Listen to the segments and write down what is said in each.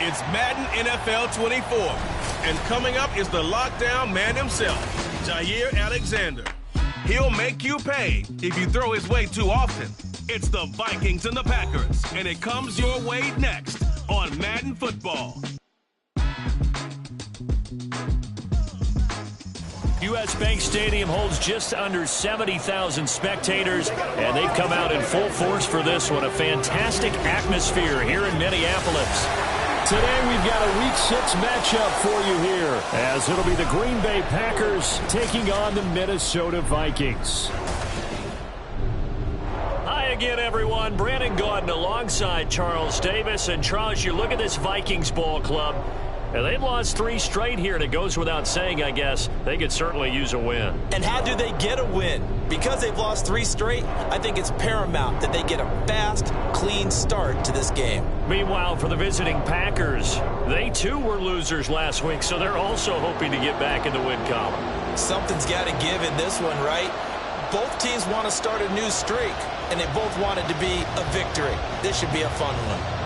It's Madden NFL 24. And coming up is the lockdown man himself, Jair Alexander. He'll make you pay if you throw his way too often. It's the Vikings and the Packers, and it comes your way next on Madden Football. U.S. Bank Stadium holds just under 70,000 spectators, and they've come out in full force for this one. A fantastic atmosphere here in Minneapolis. Today we've got a Week 6 matchup for you here, as it'll be the Green Bay Packers taking on the Minnesota Vikings. Hi again, everyone. Brandon Gaudin alongside Charles Davis. And Charles, you look at this Vikings ball club, and they've lost 3 straight here, and it goes without saying, I guess, they could certainly use a win. And how do they get a win? Because they've lost 3 straight, I think it's paramount that they get a fast, clean start to this game. Meanwhile, for the visiting Packers, they too were losers last week, so they're also hoping to get back in the win column. Something's got to give in this one, right? Both teams want to start a new streak, and they both want it to be a victory. This should be a fun one.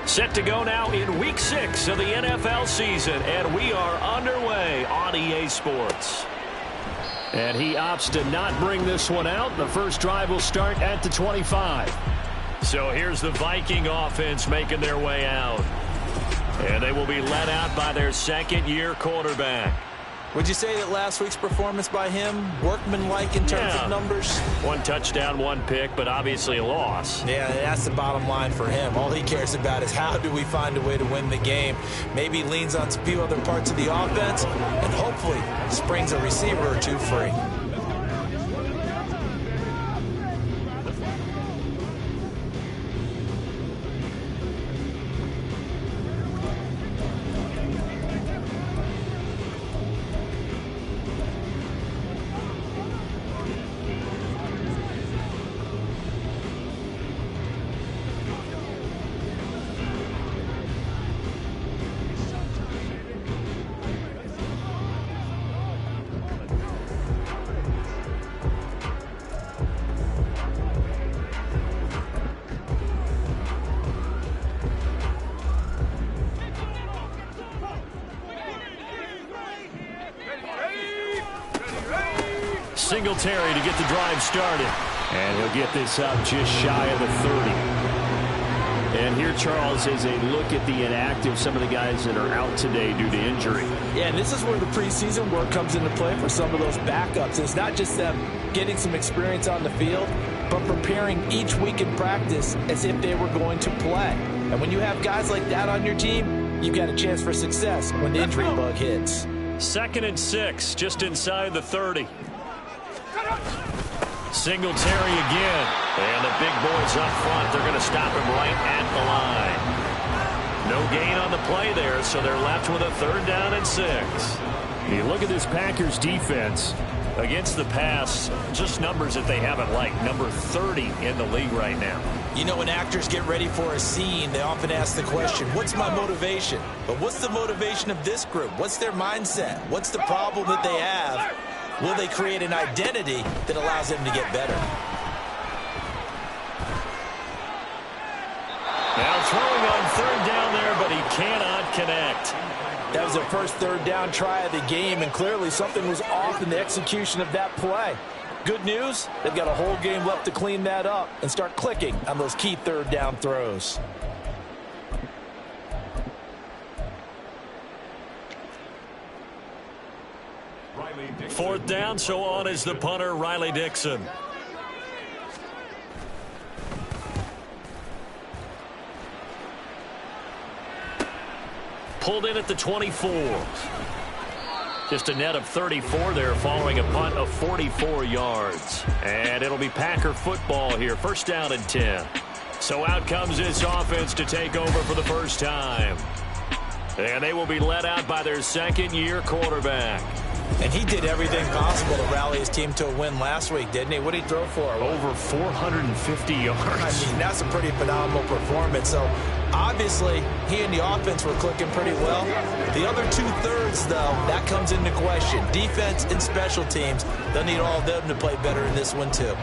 Set to go now in Week 6 of the NFL season, and we are underway on EA Sports. And he opts to not bring this one out. The first drive will start at the 25. So here's the Viking offense making their way out. And they will be led out by their second-year quarterback. Would you say that last week's performance by him, workmanlike in terms of numbers? 1 touchdown, 1 pick, but obviously a loss. Yeah, that's the bottom line for him. All he cares about is how do we find a way to win the game. Maybe leans on a few other parts of the offense, and hopefully springs a receiver or 2 free. Singletary to get the drive started. And he'll get this up just shy of the 30. And here, Charles, is a look at the inactive, some of the guys that are out today due to injury. Yeah, and this is where the preseason work comes into play for some of those backups. It's not just them getting some experience on the field, but preparing each week in practice as if they were going to play. And when you have guys like that on your team, you've got a chance for success when the injury bug hits. 2nd and 6, just inside the 30. Singletary again. And the big boys up front, they're going to stop him right at the line. No gain on the play there, so they're left with a 3rd down and 6. You look at this Packers defense against the pass, just numbers that they haven't liked. Number 30 in the league right now. You know, when actors get ready for a scene, they often ask the question, what's my motivation? But what's the motivation of this group? What's their mindset? What's the problem that they have? Will they create an identity that allows them to get better? Now throwing on 3rd down there, but he cannot connect. That was their first 3rd down try of the game, and clearly something was off in the execution of that play. Good news, they've got a whole game left to clean that up and start clicking on those key 3rd down throws. Fourth down, so on is the punter, Riley Dixon. Pulled in at the 24. Just a net of 34 there following a punt of 44 yards. And it'll be Packer football here. 1st down and 10. So out comes this offense to take over for the first time. And they will be led out by their 2nd-year quarterback. And he did everything possible to rally his team to a win last week, didn't he? What did he throw for? Over 450 yards. I mean, that's a pretty phenomenal performance. So, obviously, he and the offense were clicking pretty well. The other 2/3, though, that comes into question. Defense and special teams, they'll need all of them to play better in this one, too.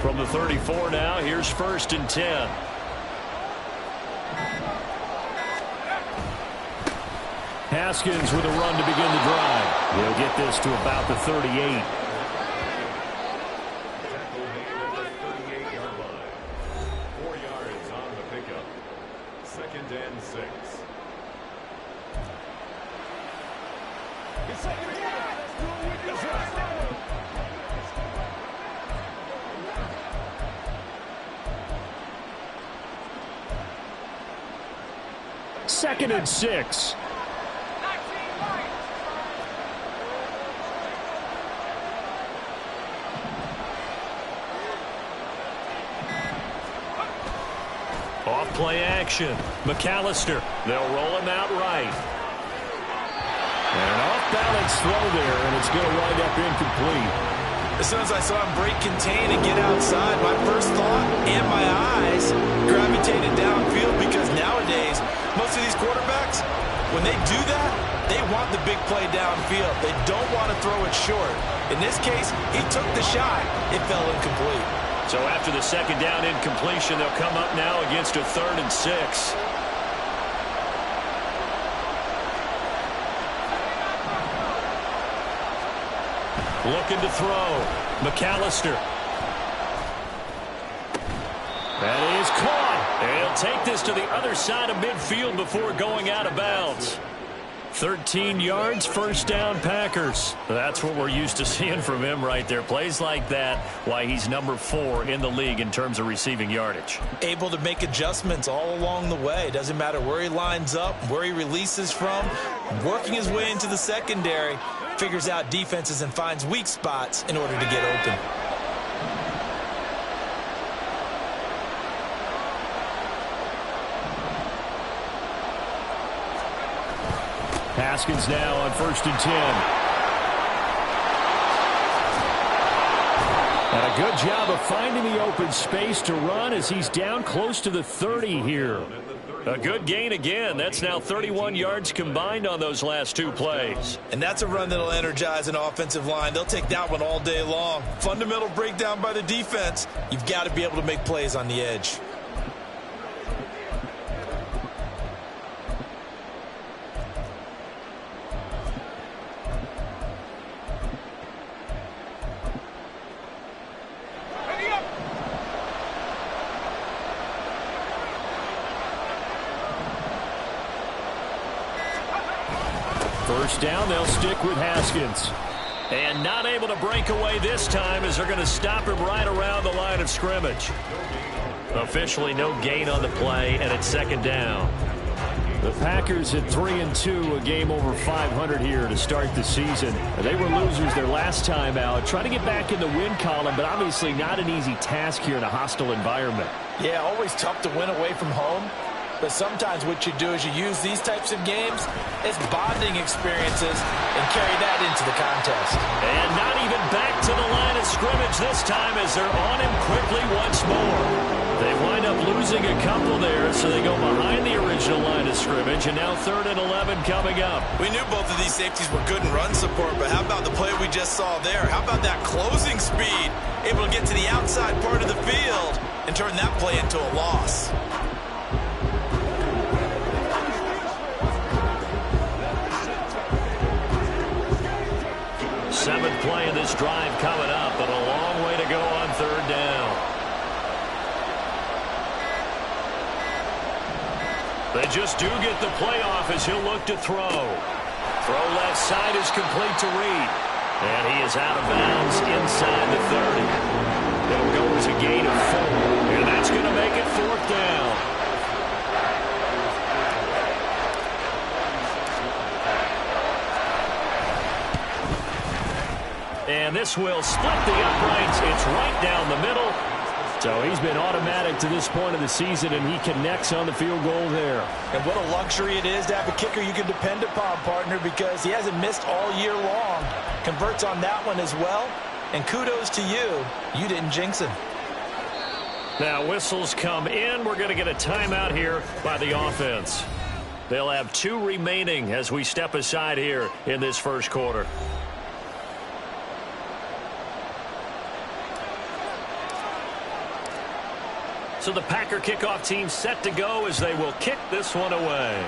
From the 34 now, here's 1st and 10. Haskins with a run to begin the drive. He'll get this to about the 38. Second and 6. Off play action. McAllister. They'll roll him out right. And an off-balance throw there, and it's going to wind up incomplete. As soon as I saw him break contain and get outside, my first thought and my eyes gravitated downfield, because nowadays, most of these quarterbacks, when they do that, they want the big play downfield. They don't want to throw it short. In this case, he took the shot. It fell incomplete. So after the 2nd down incompletion, they'll come up now against a 3rd and 6. Looking to throw. McAllister. That is caught. And he'll take this to the other side of midfield before going out of bounds. 13 yards, 1st down Packers. That's what we're used to seeing from him right there. Plays like that, why he's number 4 in the league in terms of receiving yardage. Able to make adjustments all along the way. Doesn't matter where he lines up, where he releases from. Working his way into the secondary. Figures out defenses and finds weak spots in order to get open. Haskins now on 1st and 10. And a good job of finding the open space to run as he's down close to the 30 here. A good gain again. That's now 31 yards combined on those last two plays. And that's a run that'll energize an offensive line. They'll take that one all day long. Fundamental breakdown by the defense. You've got to be able to make plays on the edge. First down, they'll stick with Haskins. And not able to break away this time as they're going to stop him right around the line of scrimmage. Officially no gain on the play, and it's second down. The Packers at 3-2, a game over 500 here to start the season. They were losers their last time out, trying to get back in the win column, but obviously not an easy task here in a hostile environment. Yeah, always tough to win away from home. But sometimes what you do is you use these types of games as bonding experiences and carry that into the contest. And not even back to the line of scrimmage this time as they're on him quickly once more. They wind up losing a couple there, so they go behind the original line of scrimmage, and now 3rd and 11 coming up. We knew both of these safeties were good in run support, but how about the play we just saw there? How about that closing speed? Able to get to the outside part of the field and turn that play into a loss. Seventh play in this drive coming up, but a long way to go on 3rd down. They just do get the play off as he'll look to throw. Throw left side is complete to Reed. And he is out of bounds inside the 30. It'll go as a gain of 4. And that's going to make it 4th down. And this will split the uprights. It's right down the middle. So he's been automatic to this point of the season, and he connects on the field goal there. And what a luxury it is to have a kicker you can depend upon, partner, because he hasn't missed all year long. Converts on that one as well. And kudos to you. You didn't jinx him. Now whistles come in. We're going to get a timeout here by the offense. They'll have 2 remaining as we step aside here in this first quarter. So the Packer kickoff team set to go as they will kick this one away.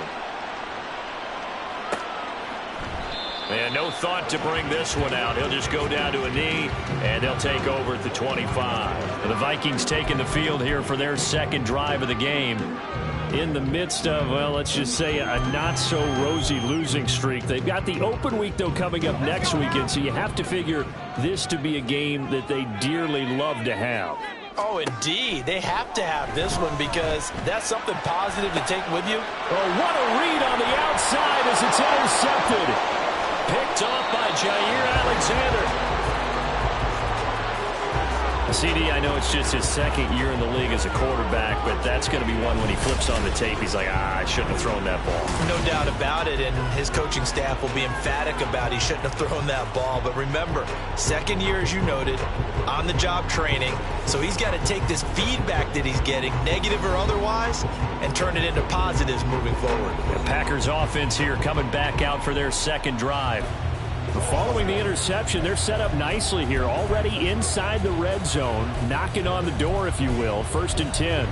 And no thought to bring this one out. He'll just go down to a knee, and they'll take over at the 25. The Vikings taking the field here for their second drive of the game. In the midst of, well, let's just say a not-so-rosy losing streak. They've got the open week, though, coming up next weekend, so you have to figure this to be a game that they dearly love to have. Oh, indeed. They have to have this one because that's something positive to take with you. Oh, what a read on the outside as it's intercepted. Picked off by Jair Alexander. CD, I know it's just his second year in the league as a quarterback, but that's going to be one when he flips on the tape. He's like, I shouldn't have thrown that ball. No doubt about it, and his coaching staff will be emphatic about he shouldn't have thrown that ball. But remember, second year, as you noted, on-the-job training, so he's got to take this feedback that he's getting, negative or otherwise, and turn it into positives moving forward. The Packers offense here coming back out for their second drive. Following the interception, they're set up nicely here, already inside the red zone, knocking on the door, if you will. 1st and 10.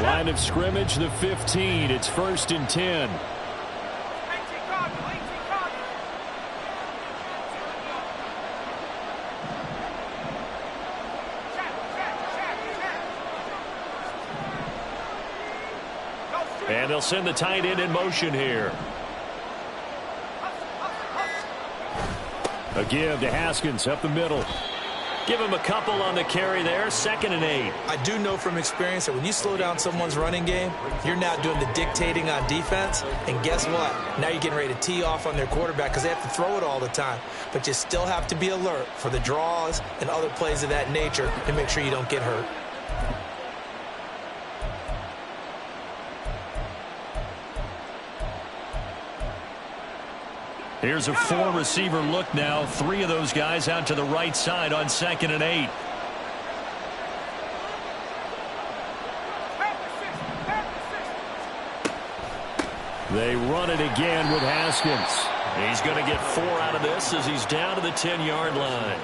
Line of scrimmage, the 15. It's 1st and 10. And they'll send the tight end in motion here. A give to Haskins up the middle. Give him a couple on the carry there. 2nd and 8. I do know from experience that when you slow down someone's running game, you're now doing the dictating on defense. And guess what? Now you're getting ready to tee off on their quarterback because they have to throw it all the time. But you still have to be alert for the draws and other plays of that nature to make sure you don't get hurt. Here's a 4-receiver look now. 3 of those guys out to the right side on 2nd and 8. They run it again with Haskins. He's going to get 4 out of this as he's down to the 10-yard line.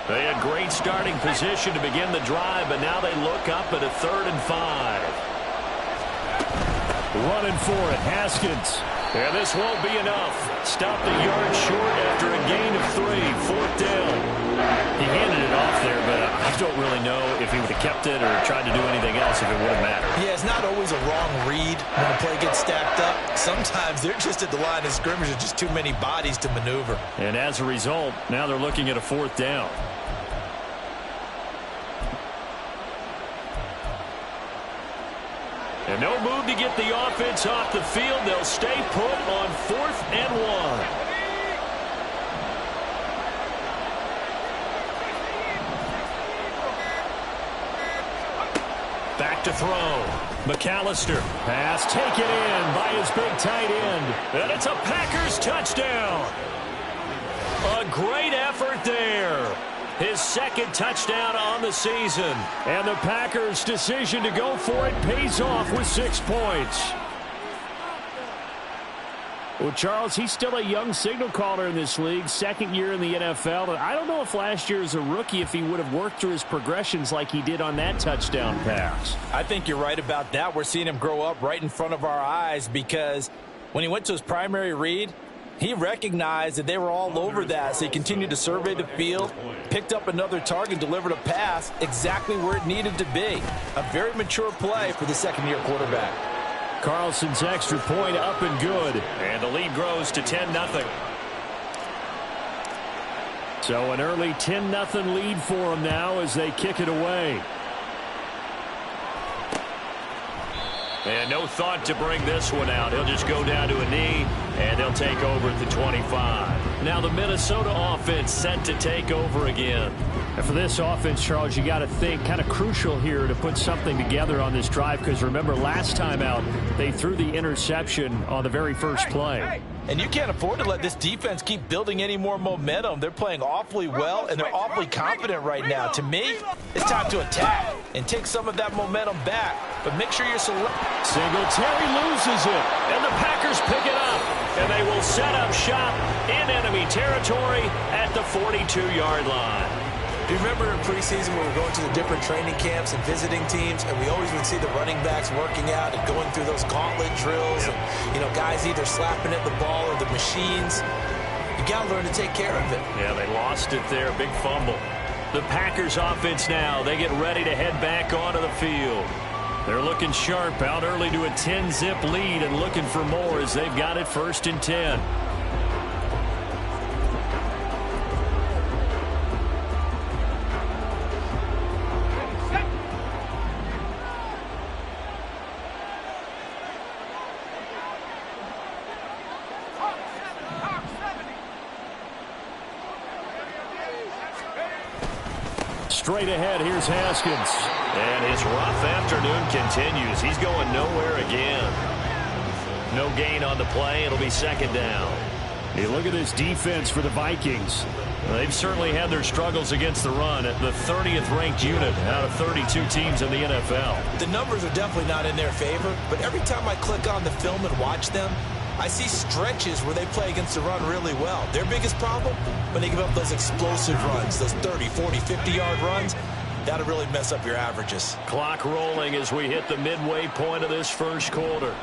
They had great starting position to begin the drive, but now they look up at a 3rd and 5. Running for it, Haskins. And this won't be enough. Stopped a yard short after a gain of 3. 4th down. He handed it off there, but I don't really know if he would have kept it or tried to do anything else if it would have mattered. Yeah, it's not always a wrong read when the play gets stacked up. Sometimes they're just at the line of scrimmage with just too many bodies to maneuver. And as a result, now they're looking at a 4th down. And no move to get the offense off the field. They'll stay put on 4th and 1. Back to throw. McAllister. Pass taken in by his big tight end. And it's a Packers touchdown. A great effort there. His 2nd touchdown on the season. And the Packers' decision to go for it pays off with 6 points. Well, Charles, he's still a young signal caller in this league, 2nd year in the NFL. And I don't know if last year as a rookie if he would have worked through his progressions like he did on that touchdown pass. I think you're right about that. We're seeing him grow up right in front of our eyes because when he went to his primary read, he recognized that they were all over that, so he continued to survey the field, picked up another target, delivered a pass exactly where it needed to be. A very mature play for the 2nd-year quarterback. Carlson's extra point up and good. And the lead grows to 10-0. So an early 10-0 lead for them now as they kick it away. And no thought to bring this one out. He'll just go down to a knee, and they'll take over at the 25. Now the Minnesota offense set to take over again. And for this offense, Charles, you got to think kind of crucial here to put something together on this drive because remember last time out they threw the interception on the very first play. And you can't afford to let this defense keep building any more momentum. They're playing awfully well, and they're awfully confident right now. To me, it's time to attack and take some of that momentum back. But make sure you're Singletary loses it, and the Packers pick it up. And they will set up shop in enemy territory at the 42-yard line. Do you remember in preseason when we were going to the different training camps and visiting teams, and we always would see the running backs working out and going through those gauntlet drills, and, you know, guys either slapping at the ball or the machines. You got to learn to take care of it. Yeah, they lost it there. Big fumble. The Packers offense now, they get ready to head back onto the field. They're looking sharp, out early to a 10-zip lead and looking for more as they've got it 1st and 10. Straight ahead, here's Haskins. And his rough afternoon continues. He's going nowhere again. No gain on the play. It'll be 2nd down. Hey, look at this defense for the Vikings. They've certainly had their struggles against the run at the 30th ranked unit out of 32 teams in the NFL. The numbers are definitely not in their favor, but every time I click on the film and watch them, I see stretches where they play against the run really well. Their biggest problem, when they give up those explosive runs, those 30, 40, 50-yard runs, that'll really mess up your averages. Clock rolling as we hit the midway point of this first quarter.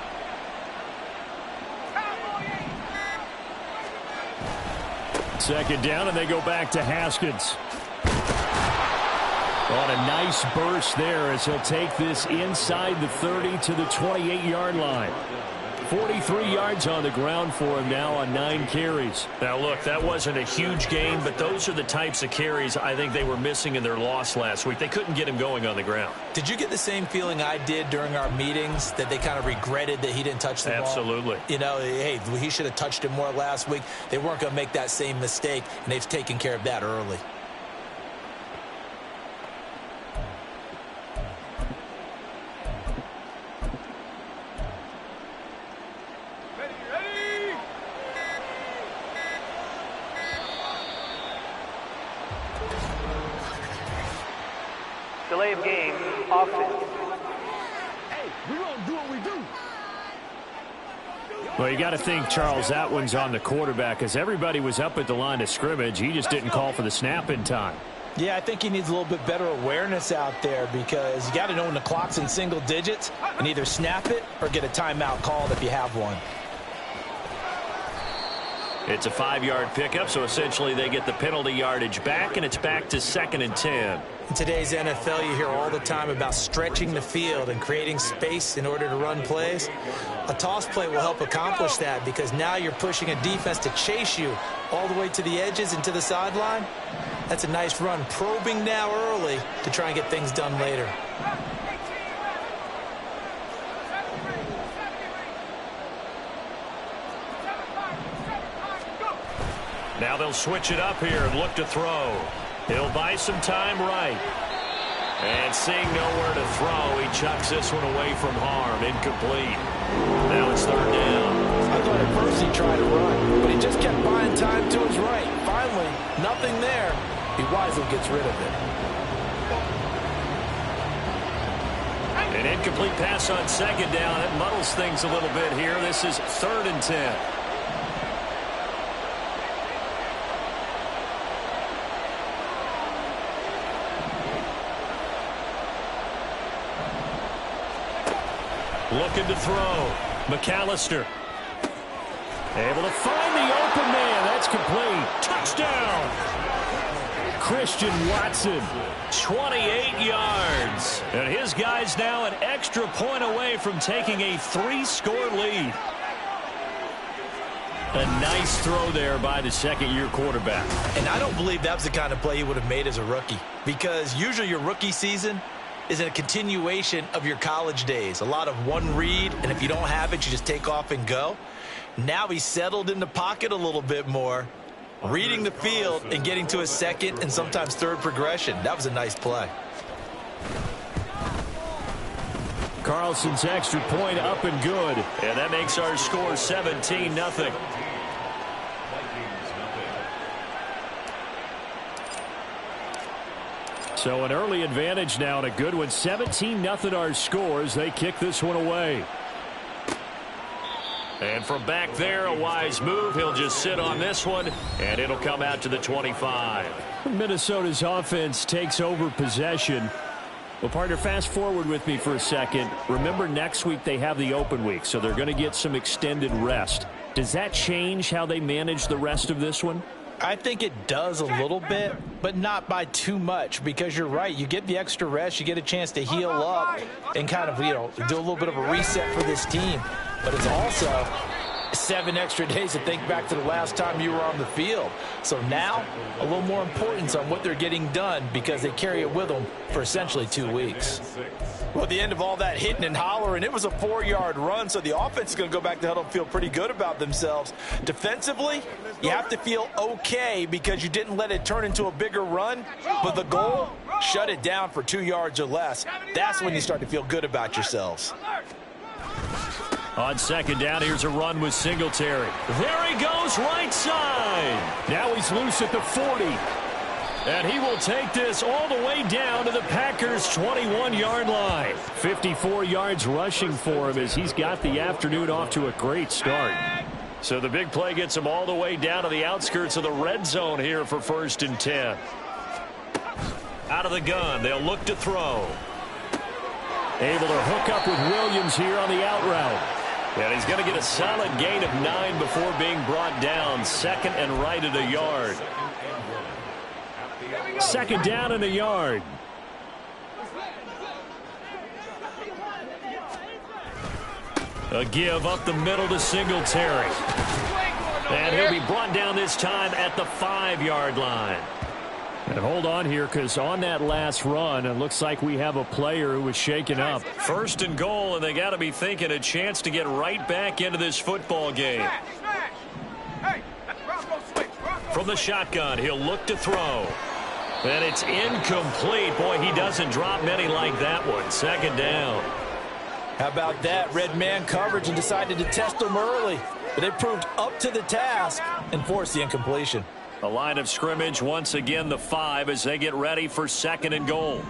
Second down, and they go back to Haskins. On a nice burst there as he'll take this inside the 30 to the 28-yard line. 43 yards on the ground for him now on 9 carries. Now, look, that wasn't a huge gain, but those are the types of carries I think they were missing in their loss last week. They couldn't get him going on the ground. Did you get the same feeling I did during our meetings, that they kind of regretted that he didn't touch the ball? Absolutely. You know, hey, he should have touched it more last week. They weren't going to make that same mistake, and they've taken care of that early. Delay of game, offense. Hey, we're going to do what we do. Well, you got to think, Charles, that one's on the quarterback because everybody was up at the line of scrimmage. He just didn't call for the snap in time. Yeah, I think he needs a little bit better awareness out there because you got to know when the clock's in single digits and either snap it or get a timeout called if you have one. It's a 5-yard pickup, so essentially they get the penalty yardage back, and it's back to 2nd and 10. In today's NFL, you hear all the time about stretching the field and creating space in order to run plays. A toss play will help accomplish that because now you're pushing a defense to chase you all the way to the edges and to the sideline. That's a nice run, probing now early to try and get things done later. Now they'll switch it up here and look to throw. He'll buy some time right. And seeing nowhere to throw, he chucks this one away from harm. Incomplete. Now it's 3rd down. I thought at first he tried to run, but he just kept buying time to his right. Finally, nothing there. He wisely gets rid of it. An incomplete pass on 2nd down. It muddles things a little bit here. This is 3rd and 10. Looking to throw. McAllister. Able to find the open man. That's complete. Touchdown. Christian Watson. 28 yards. And his guy's now an extra point away from taking a 3-score lead. A nice throw there by the 2nd-year quarterback. And I don't believe that was the kind of play he would have made as a rookie. Because usually your rookie season is a continuation of your college days. A lot of one read, and if you don't have it, you just take off and go. Now he's settled in the pocket a little bit more, reading the field and getting to his 2nd and sometimes 3rd progression. That was a nice play. Carlson's extra point up and good. And that makes our score 17-0. So an early advantage now and a good one. 17-0 our scores. They kick this one away. And from back there, a wise move. He'll just sit on this one, and it'll come out to the 25. Minnesota's offense takes over possession. Well, partner, fast forward with me for a second. Remember, next week they have the open week, so they're going to get some extended rest. Does that change how they manage the rest of this one? I think it does a little bit, but not by too much, because you're right. You get the extra rest. You get a chance to heal up and kind of, do a little bit of a reset for this team. But it's also 7 extra days to think back to the last time you were on the field. So now, a little more importance on what they're getting done because they carry it with them for essentially 2 weeks. Well, at the end of all that hitting and hollering, it was a 4-yard run, so the offense is going to go back to huddle and feel pretty good about themselves. Defensively, you have to feel okay because you didn't let it turn into a bigger run, but the goal, shut it down for 2 yards or less. That's when you start to feel good about yourselves. On 2nd down, here's a run with Singletary. There he goes, right side. Now he's loose at the 40. And he will take this all the way down to the Packers' 21-yard line. 54 yards rushing for him as he's got the afternoon off to a great start. So the big play gets him all the way down to the outskirts of the red zone here for 1st and 10. Out of the gun, they'll look to throw. Able to hook up with Williams here on the out route. And he's going to get a solid gain of 9 before being brought down. 2nd and right at a yard. 2nd down and a yard. A give up the middle to Singletary. And he'll be brought down this time at the 5-yard line. And hold on here, because on that last run, it looks like we have a player who was shaken up. 1st and goal, and they got to be thinking a chance to get right back into this football game. From the shotgun, he'll look to throw. And it's incomplete. Boy, he doesn't drop many like that one. 2nd down. How about that? Red man coverage and decided to test them early. But they proved up to the task and forced the incompletion. The line of scrimmage, once again, the 5 as they get ready for 2nd and goal.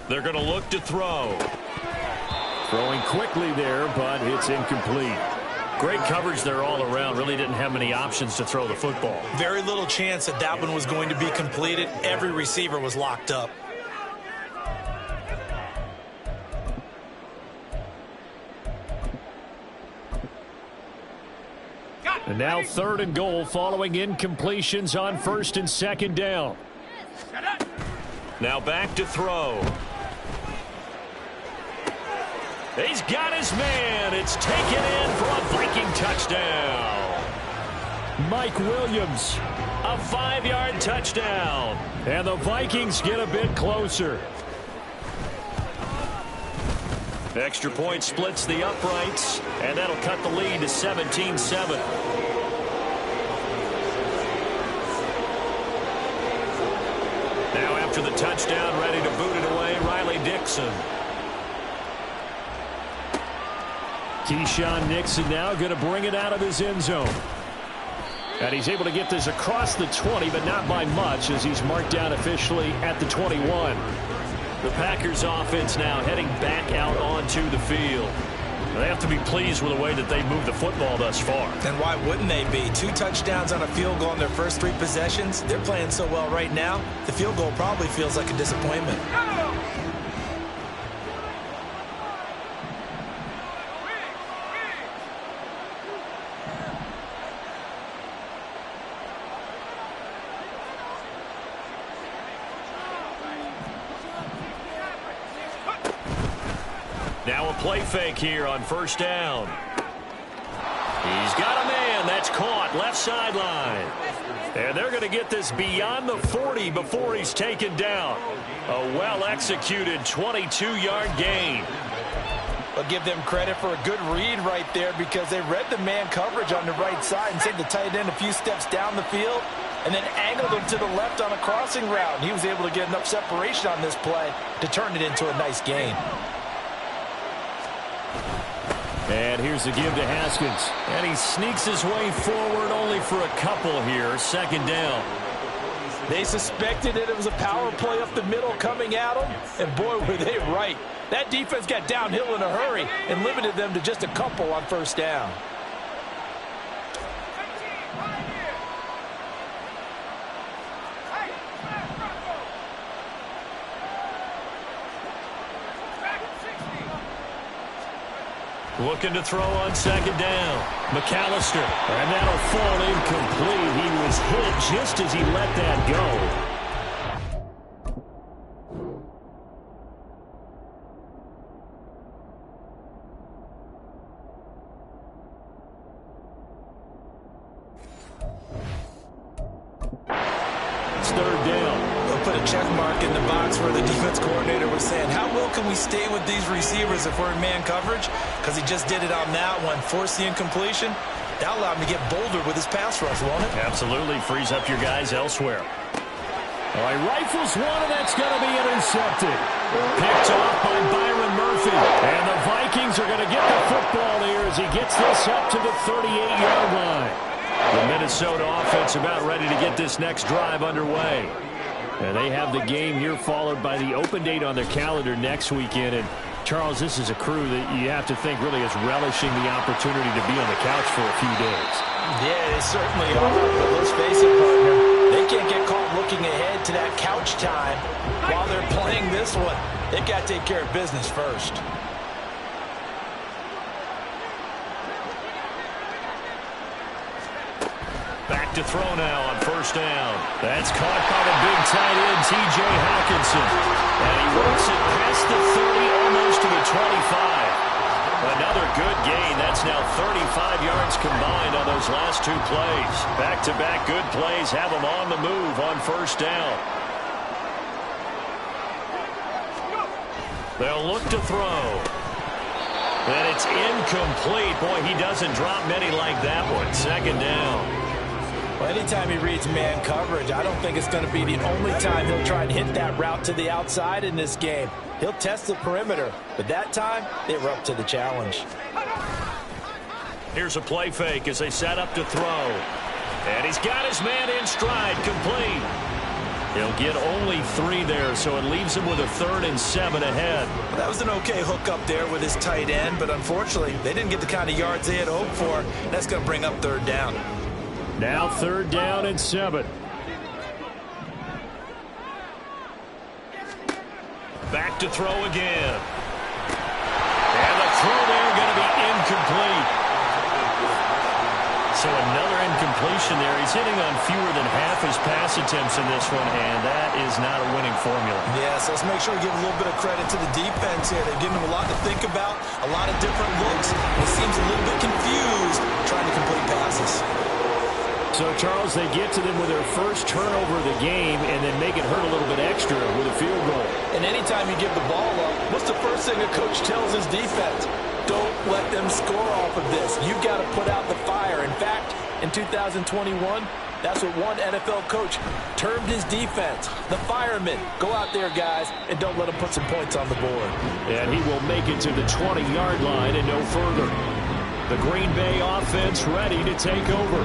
They're going to look to throw. Throwing quickly there, but it's incomplete. Great coverage there all around. Really didn't have many options to throw the football. Very little chance that that one was going to be completed. Every receiver was locked up. And now 3rd and goal following incompletions on 1st and 2nd down. Now back to throw. He's got his man. It's taken in for a Viking touchdown. Mike Williams, a 5-yard touchdown. And the Vikings get a bit closer. Extra point splits the uprights, and that'll cut the lead to 17-7. Now after the touchdown, ready to boot it away, Riley Dixon. Keyshawn Nixon now going to bring it out of his end zone. And he's able to get this across the 20, but not by much, as he's marked down officially at the 21. The Packers offense now heading back out onto the field. They have to be pleased with the way that they moved the football thus far. And why wouldn't they be? 2 touchdowns on a field goal in their first 3 possessions. They're playing so well right now, the field goal probably feels like a disappointment. Now a play fake here on 1st down. He's got a man. That's caught. Left sideline. And they're going to get this beyond the 40 before he's taken down. A well-executed 22-yard gain. I'll give them credit for a good read right there, because they read the man coverage on the right side and sent the tight end a few steps down the field and then angled him to the left on a crossing route. And he was able to get enough separation on this play to turn it into a nice gain. And here's the give to Haskins. And he sneaks his way forward only for a couple here. 2nd down. They suspected that it was a power play up the middle coming at them, and boy, were they right. That defense got downhill in a hurry and limited them to just a couple on 1st down. Looking to throw on 2nd down. McAllister. And that'll fall incomplete. He was hit just as he let that go. It's 3rd down. They'll put a check mark in the box where the defense coordinator was saying, how well can we stay with these receivers if we're in man coverage? Because he just did it on that one, forced the incompletion. That allowed him to get bolder with his pass rush, won't it? Absolutely. Frees up your guys elsewhere. All right, rifles one, and that's going to be intercepted. Picked off by Byron Murphy. And the Vikings are going to get the football here as he gets this up to the 38-yard line. The Minnesota offense about ready to get this next drive underway. And they have the game here followed by the open date on their calendar next weekend. And, Charles, this is a crew that you have to think really is relishing the opportunity to be on the couch for a few days. Yeah, they certainly are. But let's face it, partner, they can't get caught looking ahead to that couch time while they're playing this one. They've got to take care of business first. Back to throw now on 1st down. That's caught by the big tight end, T.J. Hawkinson. And he works it past the 30, almost to the 25. Another good gain. That's now 35 yards combined on those last two plays. Back-to-back good plays have them on the move on first down. They'll look to throw. And it's incomplete. Boy, he doesn't drop many like that one. Second down. Well, anytime he reads man coverage, I don't think it's going to be the only time he'll try and hit that route to the outside in this game. He'll test the perimeter, but that time they were up to the challenge. Here's a play fake as they set up to throw. And he's got his man in stride, complete. He'll get only 3 there, so it leaves him with a 3rd and 7 ahead. Well, that was an okay hook up there with his tight end, but unfortunately, they didn't get the kind of yards they had hoped for. That's going to bring up 3rd down. Now 3rd down and 7. Back to throw again. And the throw there going to be incomplete. So another incompletion there. He's hitting on fewer than half his pass attempts in this one, and that is not a winning formula. Yeah, so let's make sure we give a little bit of credit to the defense here. They've given him a lot to think about, a lot of different looks. He seems a little bit confused trying to complete passes. So, Charles, they get to them with their first turnover of the game and then make it hurt a little bit extra with a field goal. And anytime you give the ball up, what's the first thing a coach tells his defense? Don't let them score off of this. You've got to put out the fire. In fact, in 2021, that's what one NFL coach termed his defense. The firemen. Go out there, guys, and don't let them put some points on the board. And he will make it to the 20-yard line and no further. The Green Bay offense ready to take over.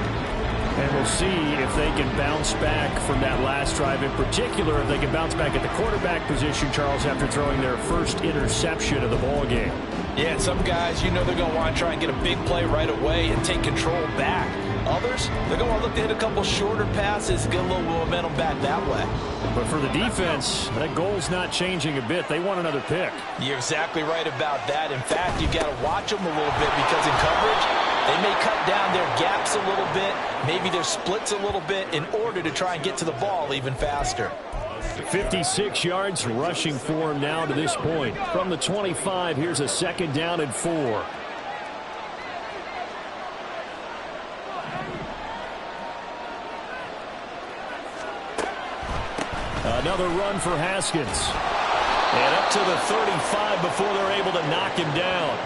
And we'll see if they can bounce back from that last drive. In particular, if they can bounce back at the quarterback position, Charles, after throwing their first interception of the ball game. Yeah, some guys, you know they're going to want to try and get a big play right away and take control back. Others, they're going to want to look to hit a couple shorter passes, get a little momentum back that way. But for the defense, that goal's not changing a bit. They want another pick. You're exactly right about that. In fact, you've got to watch them a little bit because in coverage, they may cut down their gaps a little bit, maybe their splits a little bit in order to try and get to the ball even faster. 56 yards rushing for him now to this point. From the 25, here's a 2nd down and 4. Another run for Haskins. And up to the 35 before they're able to knock him down.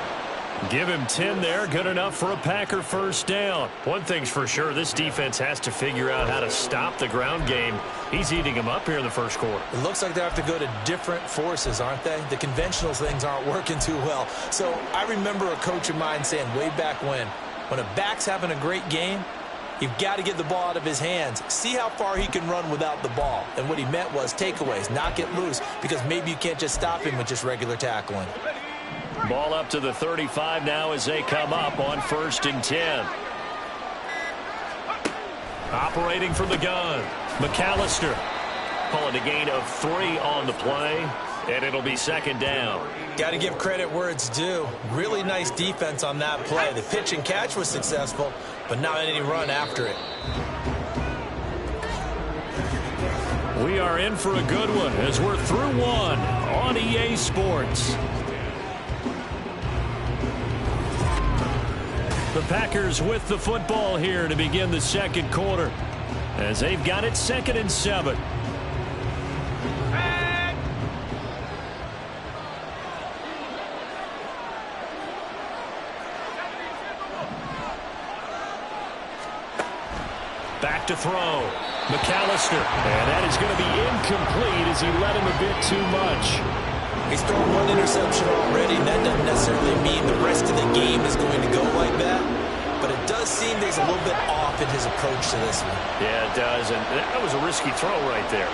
Give him 10 there. Good enough for a Packer first down. One thing's for sure, this defense has to figure out how to stop the ground game. He's eating them up here in the first quarter. It looks like they have to go to different forces, aren't they? The conventional things aren't working too well. So I remember a coach of mine saying way back when a back's having a great game, you've got to get the ball out of his hands. See how far he can run without the ball. And what he meant was takeaways, knock it loose, because maybe you can't just stop him with just regular tackling. Ball up to the 35 now as they come up on 1st and 10. Operating from the gun, McAllister. Calling a gain of 3 on the play, and it'll be 2nd down. Got to give credit where it's due. Really nice defense on that play. The pitch and catch was successful, but not any run after it. We are in for a good one as we're through one on EA Sports. The Packers with the football here to begin the second quarter as they've got it 2nd and 7. Back to throw. McAllister. And that is going to be incomplete as he let him a bit too much. He's thrown 1 interception already, and that doesn't necessarily mean the rest of the game is going to go like that. But it does seem that he's a little bit off in his approach to this one. Yeah, it does. And that was a risky throw right there.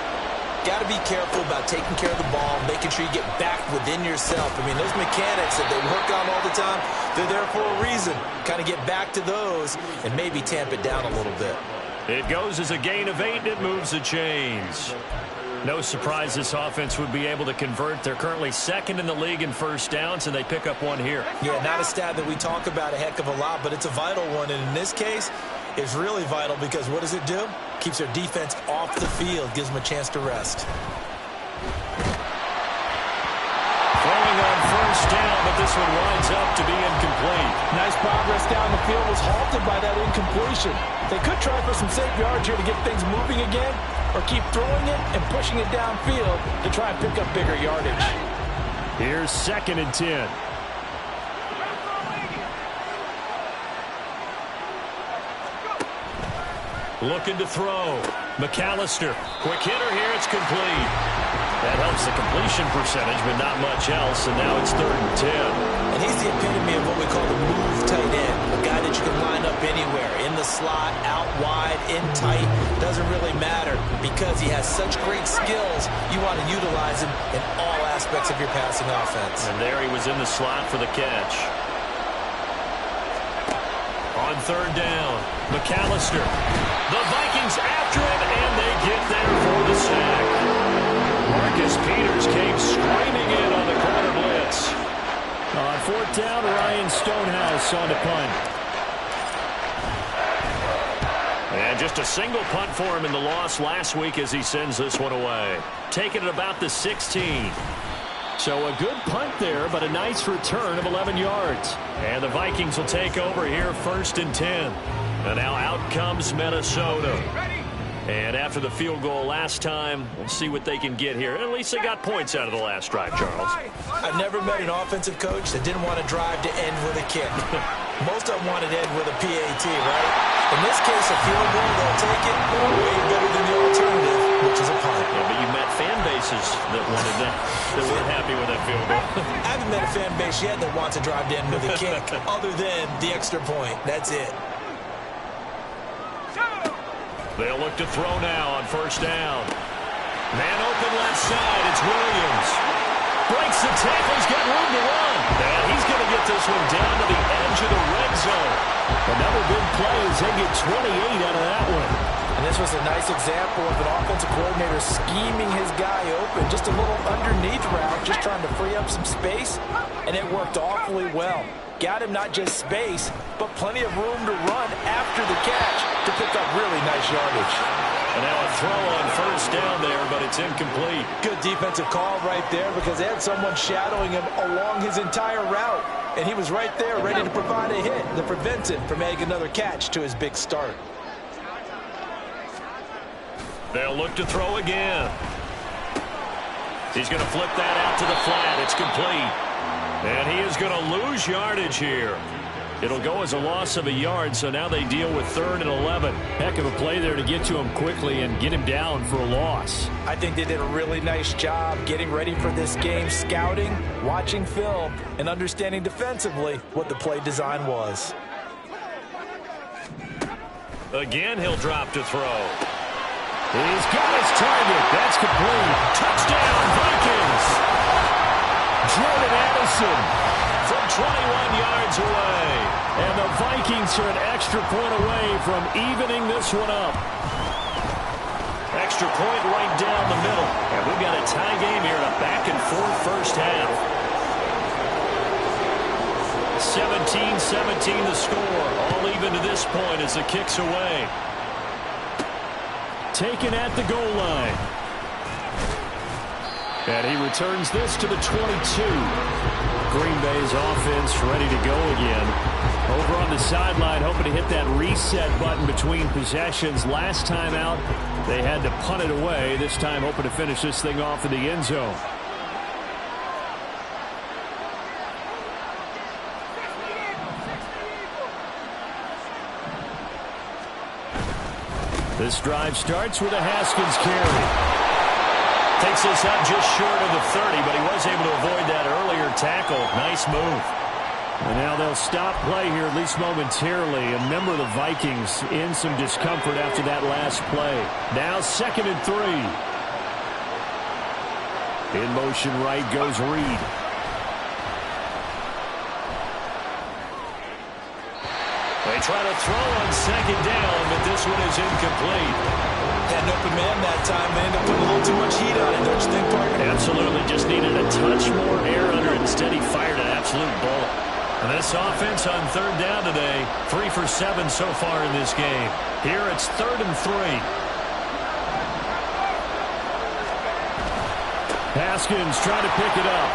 Got to be careful about taking care of the ball, making sure you get back within yourself. I mean, those mechanics that they work on all the time, they're there for a reason. Kind of get back to those and maybe tamp it down a little bit. It goes as a gain of 8, and it moves the chains. No surprise this offense would be able to convert. They're currently 2nd in the league in first downs, and they pick up 1 here. Yeah, not a stat that we talk about a heck of a lot, but it's a vital one. And in this case, it's really vital because what does it do? Keeps their defense off the field, gives them a chance to rest. Throwing on first down, but this one winds up to be incomplete. Nice progress down the field was halted by that incompletion. They could try for some safe yards here to get things moving again, or keep throwing it and pushing it downfield to try and pick up bigger yardage. Here's 2nd and 10. Looking to throw. McAllister. Quick hitter here. It's complete. That helps the completion percentage, but not much else. And now it's 3rd and 10. And he's the epitome of what we call the move tight end. A guy that you can line up anywhere. In the slot, out wide, in tight. Doesn't really matter because he has such great skills. You want to utilize him in all aspects of your passing offense. And there he was in the slot for the catch. On 3rd down, McAllister. The Vikings after him, and they get there for the sack. Marcus Peters came screaming in on the corner blitz. On 4th down, Ryan Stonehouse on the punt. And just a single punt for him in the loss last week as he sends this one away. Taking it about the 16. So a good punt there, but a nice return of 11 yards. And the Vikings will take over here 1st and 10. And now out comes Minnesota. And after the field goal last time, we'll see what they can get here. At least they got points out of the last drive, Charles. I've never met an offensive coach that didn't want to drive to end with a kick. Most of them wanted to end with a PAT, right? In this case, a field goal, they'll take it way better than the alternative, which is a punt. Yeah, but you met fan bases that wanted that weren't happy with that field goal. I haven't met a fan base yet that wants to drive to end with a kick, other than the extra point. That's it. They'll look to throw now on 1st down. Man open left side. It's Williams. Breaks the tackle. He's got room to run. And he's going to get this one down to the edge of the red zone. Another big play as they get 28 out of that one. And this was a nice example of an offensive coordinator scheming his guy open. Just a little underneath route, just trying to free up some space. And it worked awfully well. Got him not just space, but plenty of room to run after the catch to pick up really nice yardage. And now a throw on 1st down there, but it's incomplete. Good defensive call right there because they had someone shadowing him along his entire route. And he was right there ready to provide a hit that prevents him from making another catch to his big start. They'll look to throw again. He's going to flip that out to the flat. It's complete. And he is going to lose yardage here. It'll go as a loss of a yard, so now they deal with 3rd and 11. Heck of a play there to get to him quickly and get him down for a loss. I think they did a really nice job getting ready for this game, scouting, watching film, and understanding defensively what the play design was. Again, he'll drop to throw. He's got his target. That's complete. Touchdown, Vikings! Jordan Addison from 21 yards away. And the Vikings are an extra point away from evening this one up. Extra point right down the middle. And we've got a tie game here in a back-and-forth first half. 17-17 the score. All even to this point as the kick's away. Taken at the goal line. And he returns this to the 22. Green Bay's offense ready to go again. Over on the sideline, hoping to hit that reset button between possessions. Last time out, they had to punt it away. This time, hoping to finish this thing off in the end zone. This drive starts with a Haskins carry. Takes this up just short of the 30, but he was able to avoid that earlier tackle. Nice move. And now they'll stop play here, at least momentarily. And remember, the Vikings in some discomfort after that last play. Now 2nd and 3. In motion right goes Reed. They try to throw on 2nd down, but this one is incomplete. Had an open man that time. They ended up putting a little too much heat on it, don't you think, partner? Absolutely. Just needed a touch more air under it. Instead, he fired an absolute bullet. And this offense on 3rd down today, 3 for 7 so far in this game. Here it's 3rd and 3. Haskins trying to pick it up.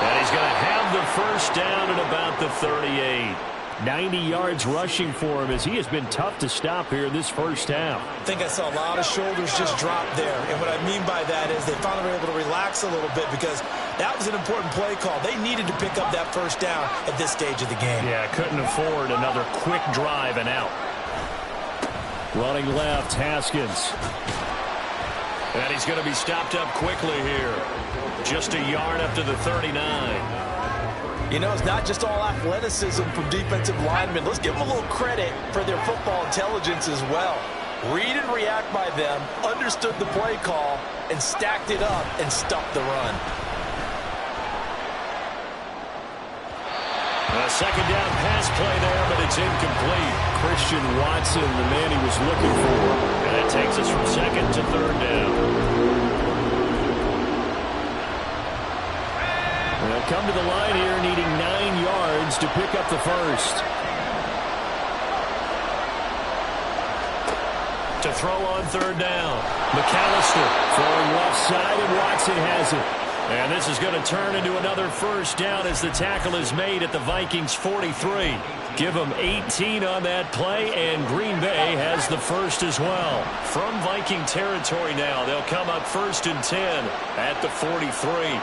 And he's going to have the first down at about the 38. 90 yards rushing for him as he has been tough to stop here in this first half. I think I saw a lot of shoulders just drop there. And what I mean by that is they finally were able to relax a little bit because that was an important play call. They needed to pick up that first down at this stage of the game. Yeah, couldn't afford another quick drive and out. Running left, Haskins. And he's going to be stopped up quickly here. Just a yard up to the 39. You know, it's not just all athleticism from defensive linemen. Let's give them a little credit for their football intelligence as well. Read and react by them, understood the play call, and stacked it up and stuffed the run. A second down pass play there, but it's incomplete. Christian Watson, the man he was looking for. And that takes us from second to third down. They'll come to the line here needing 9 yards to pick up the first. To throw on third down. McAllister throwing left side, and Watson has it. And this is going to turn into another first down as the tackle is made at the Vikings 43. Give them 18 on that play, and Green Bay has the first as well. From Viking territory now, they'll come up 1st and 10 at the 43.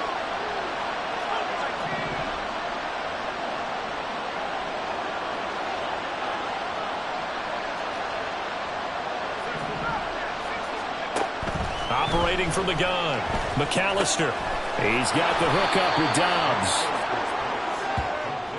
Operating from the gun, McAllister. He's got the hook up with Dobbs.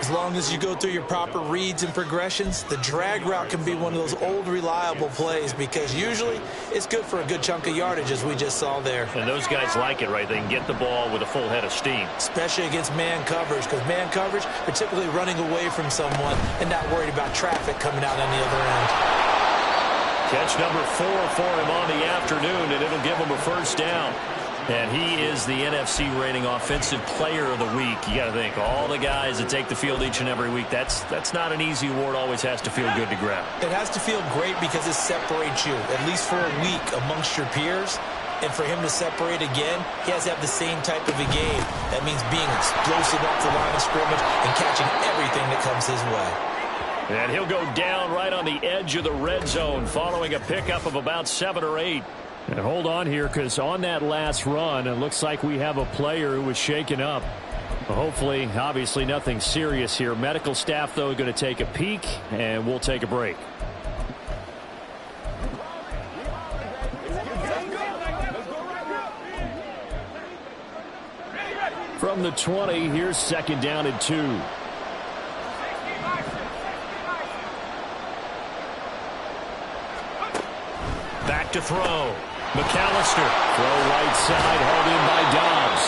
As long as you go through your proper reads and progressions, the drag route can be one of those old reliable plays because usually it's good for a good chunk of yardage as we just saw there. And those guys like it, right? They can get the ball with a full head of steam. Especially against man coverage because man coverage, they're typically running away from someone and not worried about traffic coming out on the other end. Catch number 4 for him on the afternoon, and it'll give him a first down. And he is the NFC rating offensive player of the week. You got to think, all the guys that take the field each and every week, that's not an easy award. Always has to feel good to grab. It has to feel great because it separates you, at least for a week, amongst your peers. And for him to separate again, he has to have the same type of a game. That means being explosive off the line of scrimmage and catching everything that comes his way. And he'll go down right on the edge of the red zone following a pickup of about 7 or 8. And hold on here because on that last run, it looks like we have a player who was shaken up. Hopefully, obviously nothing serious here. Medical staff, though, going to take a peek, and we'll take a break. From the 20, here's 2nd down and 2. Back to throw. McAllister. Throw right side, held in by Dobbs.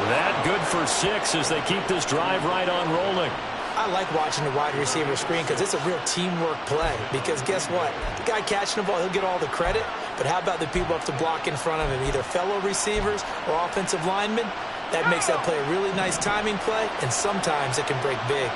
That good for 6 as they keep this drive right on rolling. I like watching the wide receiver screen because it's a real teamwork play. Because guess what? The guy catching the ball, he'll get all the credit. But how about the people have to block in front of him, either fellow receivers or offensive linemen? That makes that play a really nice timing play, and sometimes it can break big.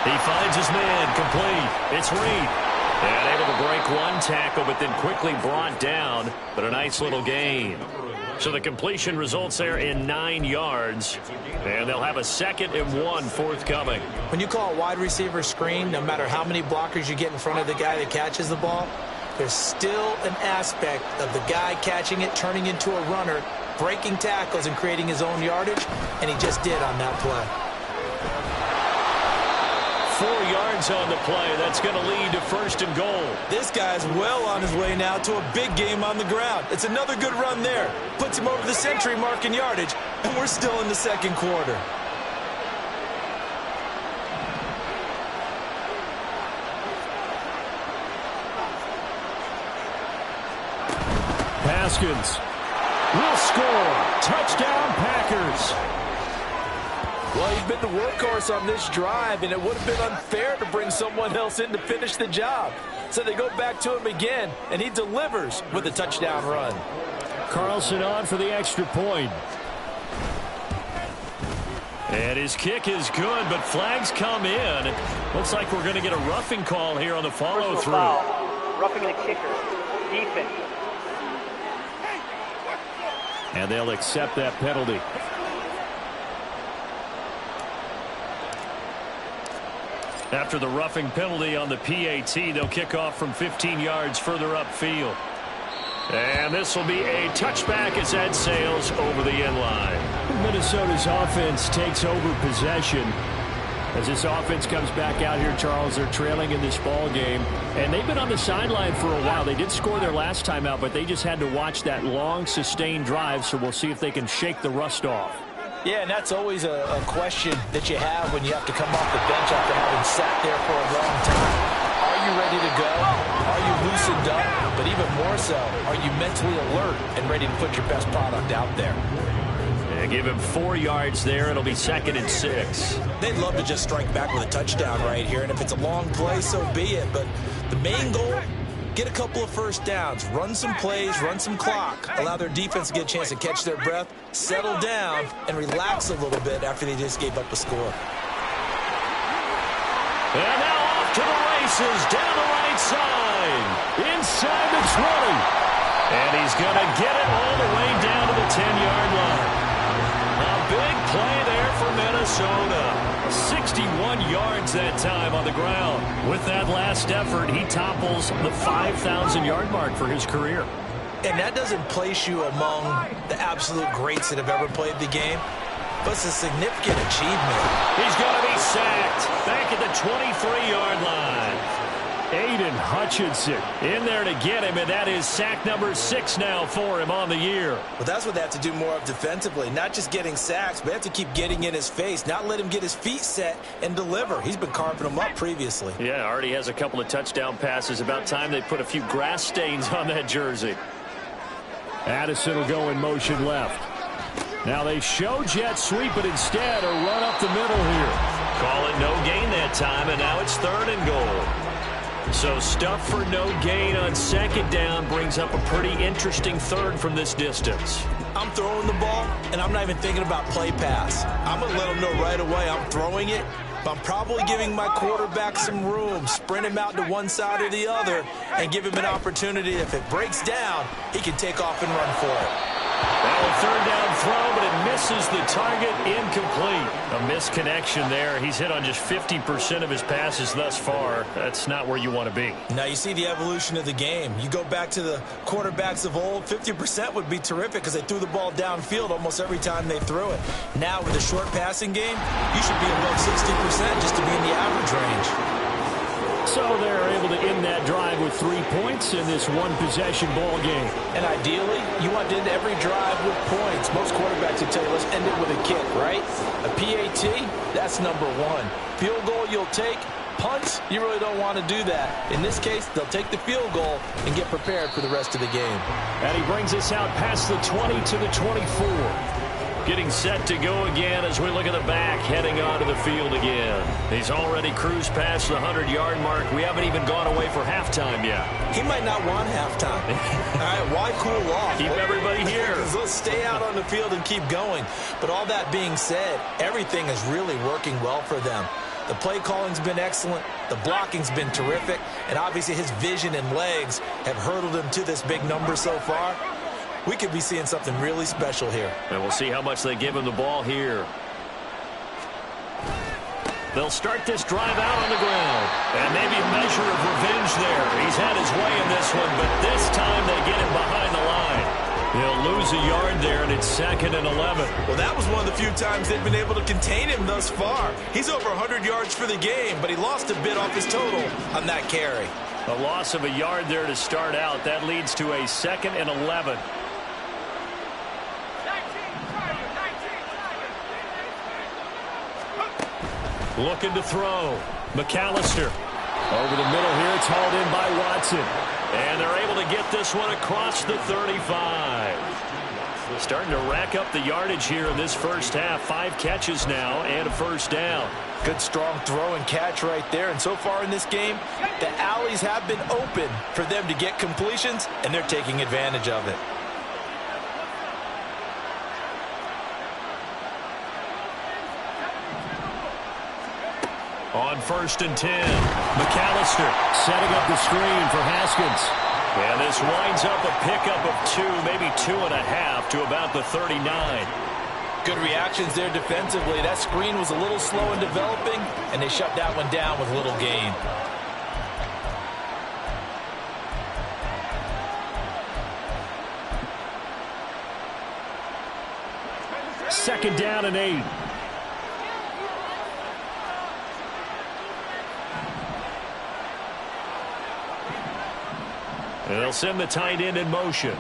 He finds his man, complete. It's Reed. And able to break one tackle, but then quickly brought down. But a nice little gain. So the completion results there in 9 yards. And they'll have a 2nd and 1 forthcoming. When you call a wide receiver screen, no matter how many blockers you get in front of the guy that catches the ball, there's still an aspect of the guy catching it, turning into a runner, breaking tackles and creating his own yardage, and he just did on that play. 4 yards on the play. That's going to lead to 1st and goal. This guy's well on his way now to a big game on the ground. It's another good run there. Puts him over the century mark in yardage, and we're still in the 2nd quarter. Haskins will score. Touchdown, Packers. Well, he's been the workhorse on this drive, and it would have been unfair to bring someone else in to finish the job. So they go back to him again, and he delivers with a touchdown run. Carlson on for the extra point. And his kick is good, but flags come in. Looks like we're going to get a roughing call here on the follow-through. Roughing the kicker. Defense. And they'll accept that penalty. After the roughing penalty on the PAT, they'll kick off from 15 yards further upfield. And this will be a touchback as that sails over the end line. Minnesota's offense takes over possession. As this offense comes back out here, Charles, they're trailing in this ball game. And they've been on the sideline for a while. They did score their last time out, but they just had to watch that long, sustained drive. So we'll see if they can shake the rust off. Yeah, and that's always a question that you have when you have to come off the bench after having sat there for a long time. Are you ready to go? Are you loosened up? But even more so, are you mentally alert and ready to put your best product out there? Yeah, give him 4 yards there. It'll be 2nd and 6. They'd love to just strike back with a touchdown right here, and if it's a long play, so be it. But the main goal, get a couple of first downs, run some plays, run some clock, allow their defense to get a chance to catch their breath, settle down, and relax a little bit after they just gave up a score. And now off to the races, down the right side, inside the 20. And he's going to get it all the way down to the 10-yard line. A big play there for Minnesota. 61 yards that time on the ground. With that last effort, he topples the 5,000-yard mark for his career. And that doesn't place you among the absolute greats that have ever played the game, but it's a significant achievement. He's going to be sacked back at the 23-yard line. Aiden Hutchinson in there to get him, and that is sack number 6 now for him on the year. Well, that's what they have to do more of defensively, not just getting sacks, but they have to keep getting in his face, not let him get his feet set and deliver. He's been carving them up previously. Yeah, already has a couple of touchdown passes. About time they put a few grass stains on that jersey. Addison will go in motion left. Now they show jet sweep, but instead a run up the middle here. Call it no gain that time, and now it's 3rd and goal. So stuff for no gain on 2nd down brings up a pretty interesting 3rd from this distance. I'm throwing the ball, and I'm not even thinking about play pass. I'm going to let him know right away I'm throwing it, but I'm probably giving my quarterback some room, sprint him out to one side or the other, and give him an opportunity. If it breaks down, he can take off and run for it. Well, a 3rd down throw, but it misses the target, incomplete. A misconnection there. He's hit on just 50% of his passes thus far. That's not where you want to be. Now you see the evolution of the game. You go back to the quarterbacks of old, 50% would be terrific because they threw the ball downfield almost every time they threw it. Now with a short passing game, you should be above 60% just to be in the average range. So they're able to end that drive with 3 points in this one-possession ball game. And ideally, you want to end every drive with points. Most quarterbacks will tell you, let's end it with a kick, right? A PAT, that's number 1. Field goal you'll take. Punts, you really don't want to do that. In this case, they'll take the field goal and get prepared for the rest of the game. And he brings us out past the 20 to the 24. Getting set to go again as we look at the back, heading onto the field again. He's already cruised past the 100-yard mark. We haven't even gone away for halftime yet. He might not want halftime. All right, why cool off? Keep everybody here. Let's stay out on the field and keep going. But all that being said, everything is really working well for them. The play calling's been excellent. The blocking's been terrific. And obviously his vision and legs have hurdled him to this big number so far. We could be seeing something really special here. And we'll see how much they give him the ball here. They'll start this drive out on the ground. And maybe a measure of revenge there. He's had his way in this one, but this time they get him behind the line. He'll lose a yard there, and it's 2nd and 11. Well, that was one of the few times they've been able to contain him thus far. He's over 100 yards for the game, but he lost a bit off his total on that carry. A loss of a yard there to start out. That leads to a 2nd and 11. Looking to throw. McAllister. Over the middle here, it's hauled in by Watson. And they're able to get this one across the 35. Starting to rack up the yardage here in this first half. 5 catches now and a first down. Good strong throw and catch right there. And so far in this game, the alleys have been open for them to get completions, and they're taking advantage of it. On 1st and 10, McAllister setting up the screen for Haskins. And this winds up a pickup of 2, maybe 2.5 to about the 39. Good reactions there defensively. That screen was a little slow in developing, and they shut that one down with little gain. Second down and 8. They'll send the tight end in motion.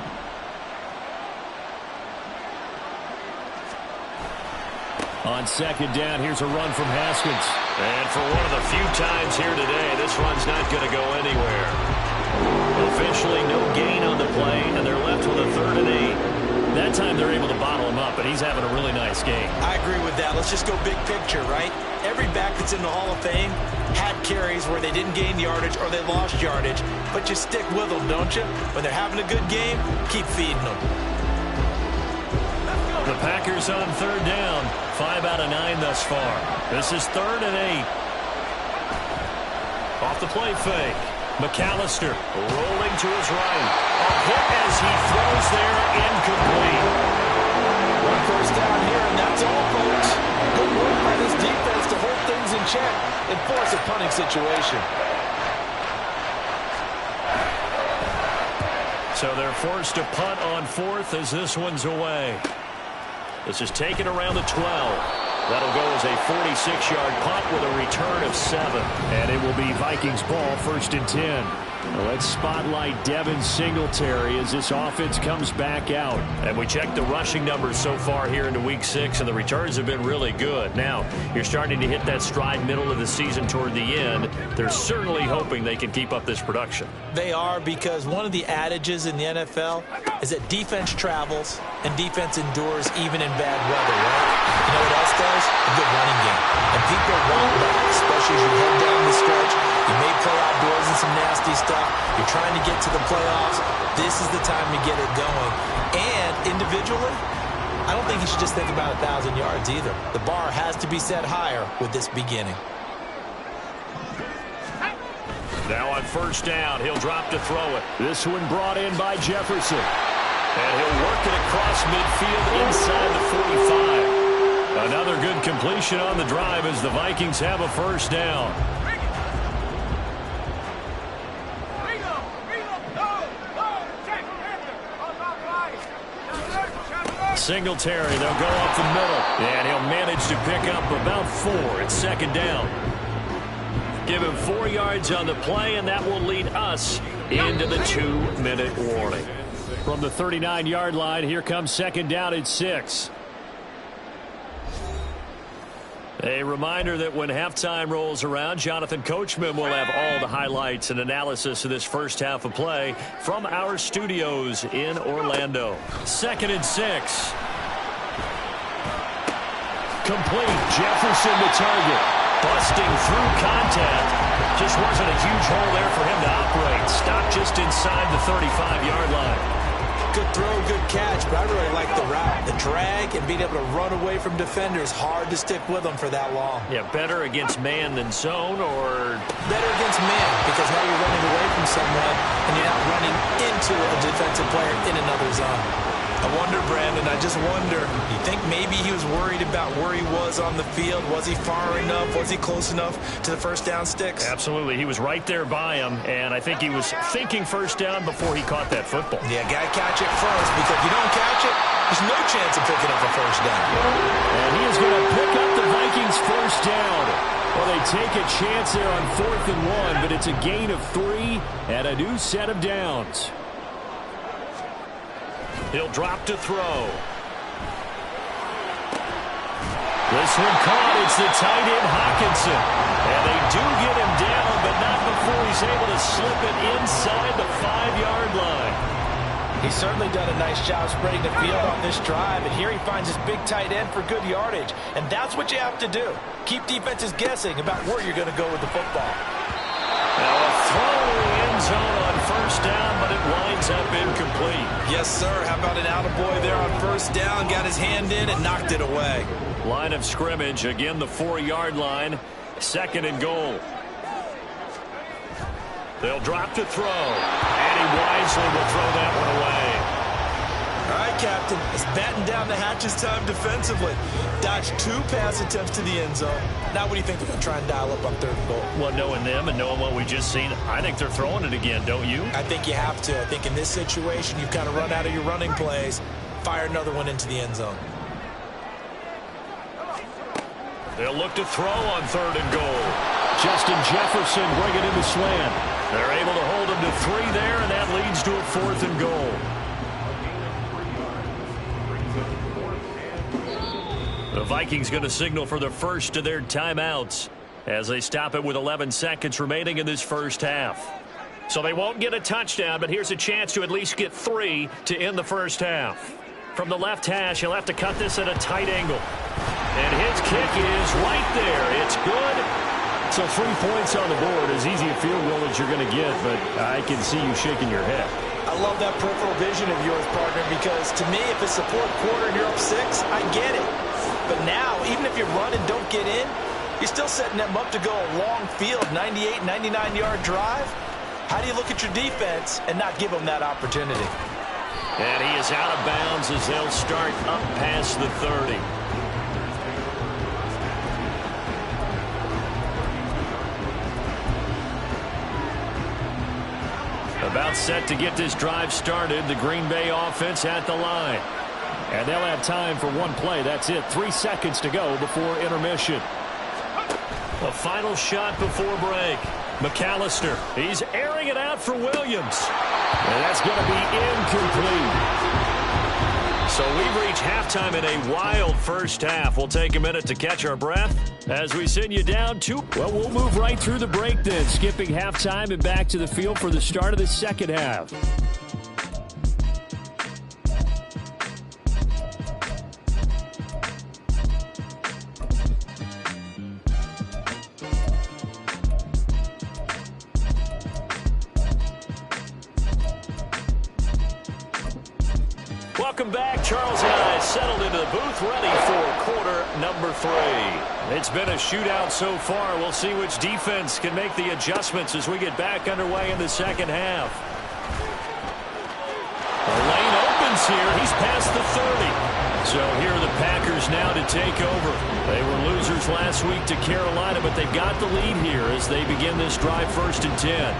On second down, here's a run from Haskins. And for one of the few times here today, this run's not going to go anywhere. Officially no gain on the play, and they're left with a 3rd and 8. That time they're able to bottle him up, but he's having a really nice game. I agree with that. Let's just go big picture, right? Every back that's in the Hall of Fame had carries where they didn't gain yardage or they lost yardage, but you stick with them, don't you? When they're having a good game, keep feeding them. The Packers on 3rd down, 5 out of 9 thus far. This is 3rd and 8. Off the play fake. McAllister rolling to his right. A hit as he throws there, incomplete. 1 first down here, and that's all, folks. Good work by this defense to hold things in check and force a punting situation. So they're forced to punt on 4th as this one's away. This is taken around the 12. That'll go as a 46-yard punt with a return of 7. And it will be Vikings ball, 1st and 10. Let's spotlight Devin Singletary as this offense comes back out. And we checked the rushing numbers so far here into Week 6, and the returns have been really good. Now, you're starting to hit that stride middle of the season toward the end. They're certainly hoping they can keep up this production. They are, because one of the adages in the NFL is that defense travels and defense endures even in bad weather, right? You know what else does? A good running game. And people want that, especially as you head down the stretch. You may play outdoors in some nasty stuff. You're trying to get to the playoffs. This is the time to get it going. And individually, I don't think you should just think about 1,000 yards either. The bar has to be set higher with this beginning. Now on 1st down, he'll drop to throw it. This one brought in by Jefferson. And he'll work it across midfield inside the 45. Another good completion on the drive as the Vikings have a 1st down. Singletary, they'll go up the middle. And he'll manage to pick up about 4. It's 2nd down. Give him 4 yards on the play, and that will lead us into the 2-minute warning. From the 39-yard line, here comes 2nd down at 6. A reminder that when halftime rolls around, Jonathan Coachman will have all the highlights and analysis of this first half of play from our studios in Orlando. 2nd and 6. Complete. Jefferson the target. Busting through contact. Just wasn't a huge hole there for him to operate. Stopped just inside the 35-yard line. Good throw, good catch, but I really like the route. The drag and being able to run away from defenders, hard to stick with them for that long. Yeah, better against man than zone, or? Better against man, because now you're running away from someone and you're not running into a defensive player in another zone. I wonder, Brandon, I just wonder, you think maybe he was worried about where he was on the field? Was he far enough? Was he close enough to the 1st down sticks? Absolutely. He was right there by him, and I think he was thinking 1st down before he caught that football. Yeah, got to catch it first, because if you don't catch it, there's no chance of picking up a 1st down. And he is going to pick up the Vikings 1st down. Well, they take a chance there on 4th and 1, but it's a gain of 3 and a new set of downs. He'll drop to throw. This one caught. It's the tight end, Hawkinson. And they do get him down, but not before he's able to slip it inside the 5-yard line. He's certainly done a nice job spreading the field on this drive, and here he finds his big tight end for good yardage. And that's what you have to do. Keep defenses guessing about where you're going to go with the football. Now a throw in the end zone on 1st down, but it winds up incomplete. Yes, sir. How about an attaboy there on 1st down? Got his hand in and knocked it away. Line of scrimmage, again the 4-yard line. 2nd and goal. They'll drop to throw, and he wisely will throw that one away. All right, Captain, it's batten down the hatches time defensively. Dodged 2 pass attempts to the end zone. Now what do you think they're going to try and dial up on 3rd and goal? Well, knowing them and knowing what we just seen, I think they're throwing it again, don't you? I think you have to. I think in this situation, you've kind of run out of your running plays. Fire another one into the end zone. They'll look to throw on 3rd and goal. Justin Jefferson bringing in the slant. They're able to hold him to 3 there, and that leads to a 4th and goal. The Vikings going to signal for the first of their timeouts as they stop it with 11 seconds remaining in this first half. So they won't get a touchdown, but here's a chance to at least get 3 to end the first half. From the left hash, he'll have to cut this at a tight angle. And his kick is right there. It's good. So 3 points on the board, as easy a field goal as you're going to get, but I can see you shaking your head. I love that peripheral vision of yours, partner, because to me, if it's the 4th quarter and you're up 6, I get it. But now, even if you run and don't get in, you're still setting them up to go a long field, 98, 99-yard drive. How do you look at your defense and not give them that opportunity? And he is out of bounds as they'll start up past the 30. About set to get this drive started. The Green Bay offense at the line. And they'll have time for 1 play. That's it. 3 seconds to go before intermission. A final shot before break. McAllister. He's airing it out for Williams. And that's going to be incomplete. So we've reached halftime in a wild first half. We'll take a minute to catch our breath as we send you down 2. Well, we'll move right through the break then, skipping halftime and back to the field for the start of the second half. Welcome back. Charles and I settled into the booth, ready for quarter number 3. It's been a shootout so far. We'll see which defense can make the adjustments as we get back underway in the second half. The lane opens here. He's past the 30. So here are the Packers now to take over. They were losers last week to Carolina, but they've got the lead here as they begin this drive 1st and 10.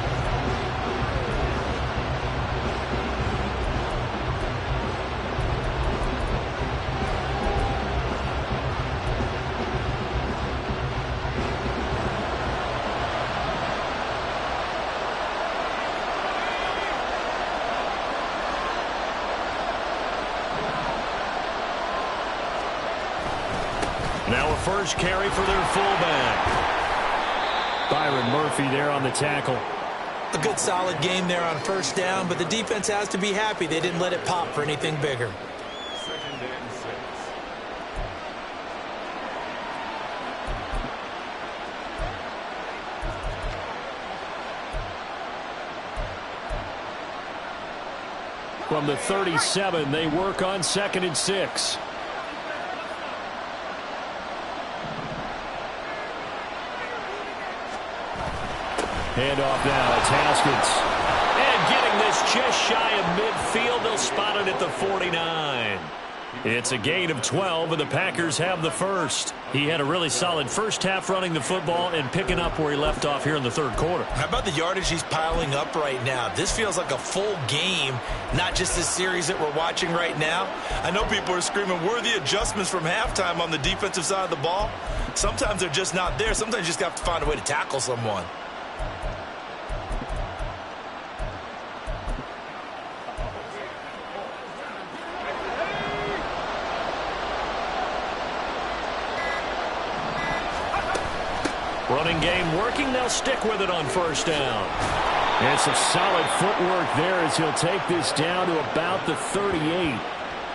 Now a first carry for their fullback. Byron Murphy there on the tackle. A good solid game there on 1st down, but the defense has to be happy they didn't let it pop for anything bigger. 2nd and 6. From the 37, they work on 2nd and 6. Handoff now, it's Haskins. And getting this just shy of midfield, they'll spot it at the 49. It's a gain of 12, and the Packers have the first. He had a really solid first half running the football and picking up where he left off here in the 3rd quarter. How about the yardage he's piling up right now? This feels like a full game, not just this series that we're watching right now. I know people are screaming, where are the adjustments from halftime on the defensive side of the ball? Sometimes they're just not there. Sometimes you just have to find a way to tackle someone. Running game working. They'll stick with it on 1st down. And some solid footwork there as he'll take this down to about the 38.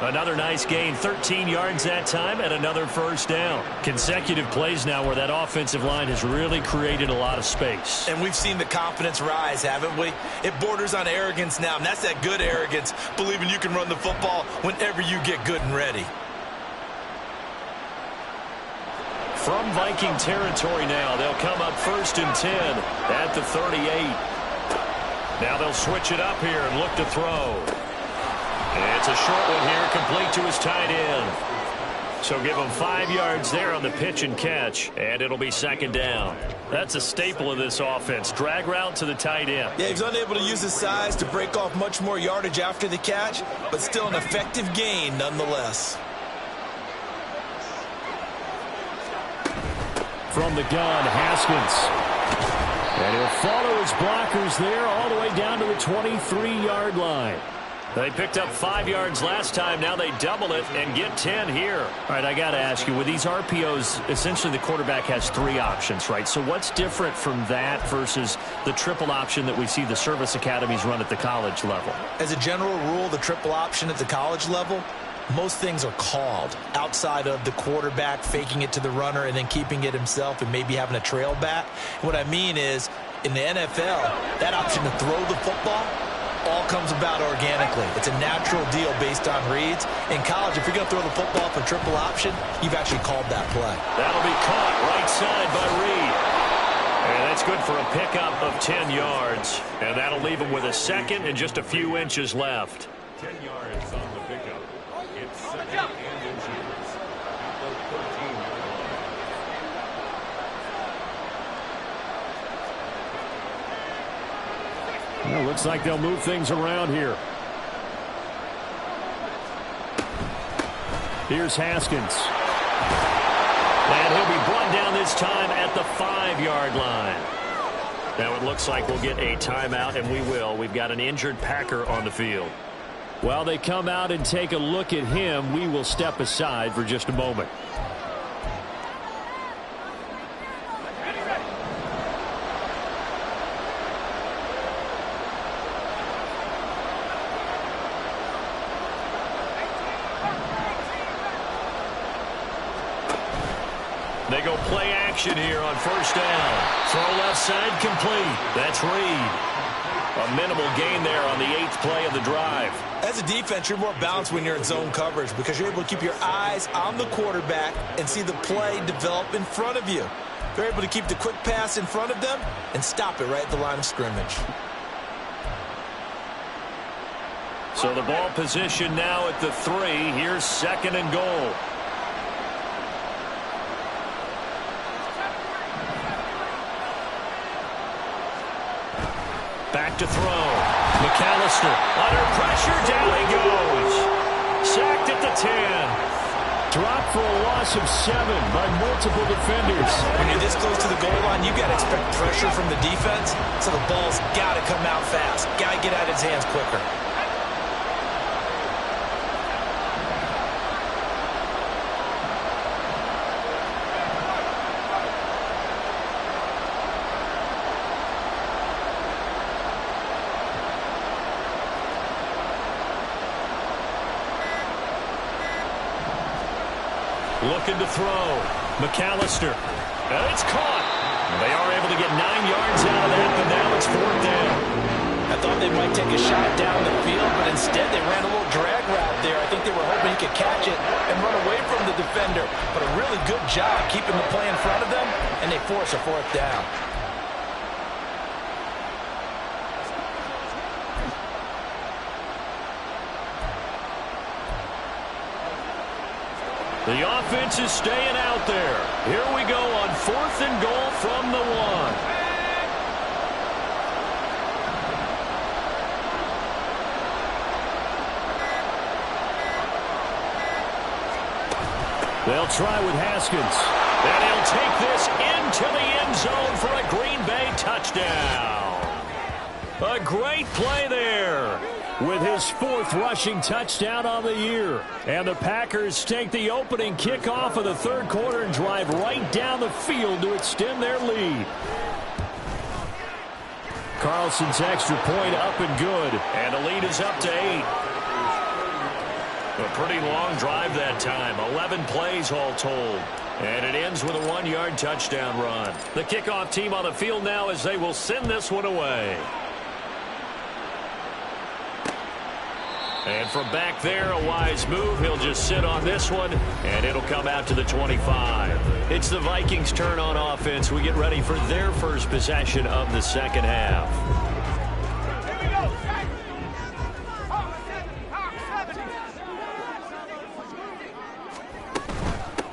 Another nice gain, 13 yards that time, and another 1st down. Consecutive plays now where that offensive line has really created a lot of space. And we've seen the confidence rise, haven't we? It borders on arrogance now, and that's that good arrogance, believing you can run the football whenever you get good and ready. From Viking territory now, they'll come up 1st and 10 at the 38. Now they'll switch it up here and look to throw. And it's a short one here, complete to his tight end. So give him 5 yards there on the pitch and catch, and it'll be 2nd down. That's a staple of this offense. Drag route to the tight end. Yeah, he's unable to use his size to break off much more yardage after the catch, but still an effective gain nonetheless. From the gun, Haskins. And he'll follow his blockers there all the way down to the 23-yard line. They picked up 5 yards last time. Now they double it and get 10 here. All right, I got to ask you, with these RPOs, essentially the quarterback has 3 options, right? So what's different from that versus the triple option that we see the service academies run at the college level? As a general rule, the triple option at the college level, most things are called outside of the quarterback faking it to the runner and then keeping it himself and maybe having a trail back. What I mean is, in the NFL, that option to throw the football all comes about organically. It's a natural deal based on reads. In college, if you're going to throw the football for triple option, you've actually called that play. That'll be caught right side by Reed. And that's good for a pickup of 10 yards. And that'll leave him with a 2nd and just a few inches left. 10 yards on the pickup. It's 2nd and inches. At the 13-yard line. Well, looks like they'll move things around here. Here's Haskins. And he'll be brought down this time at the 5-yard line. Now it looks like we'll get a timeout, and we will. We've got an injured Packer on the field. While they come out and take a look at him, we will step aside for just a moment. They go play action here on 1st down. Throw left side complete. That's Reed. A minimal gain there on the 8th play of the drive. As a defense, you're more balanced when you're in zone coverage because you're able to keep your eyes on the quarterback and see the play develop in front of you. They're able to keep the quick pass in front of them and stop it right at the line of scrimmage. So the ball position now at the 3. Here's 2nd and goal. Back to throw. McAllister under pressure. Down he goes. Sacked at the 10. Dropped for a loss of 7 by multiple defenders. When you're this close to the goal line, you got to expect pressure from the defense, so the ball's got to come out fast. Got to get out of his hands quicker. Looking to throw. McAllister. And it's caught. They are able to get 9 yards out of that, but now it's 4th down. I thought they might take a shot down the field, but instead they ran a little drag route there. I think they were hoping he could catch it and run away from the defender. But a really good job keeping the play in front of them, and they force a 4th down. The offense is staying out there. Here we go on 4th and goal from the 1. They'll try with Haskins. And he'll take this into the end zone for a Green Bay touchdown. A great play there. With his 4th rushing touchdown on the year. And the Packers take the opening kickoff of the 3rd quarter and drive right down the field to extend their lead. Carlson's extra point up and good. And the lead is up to 8. A pretty long drive that time. 11 plays all told. And it ends with a 1-yard touchdown run. The kickoff team on the field now as they will send this one away. And from back there, a wise move. He'll just sit on this one, and it'll come out to the 25. It's the Vikings' turn on offense. We get ready for their first possession of the second half.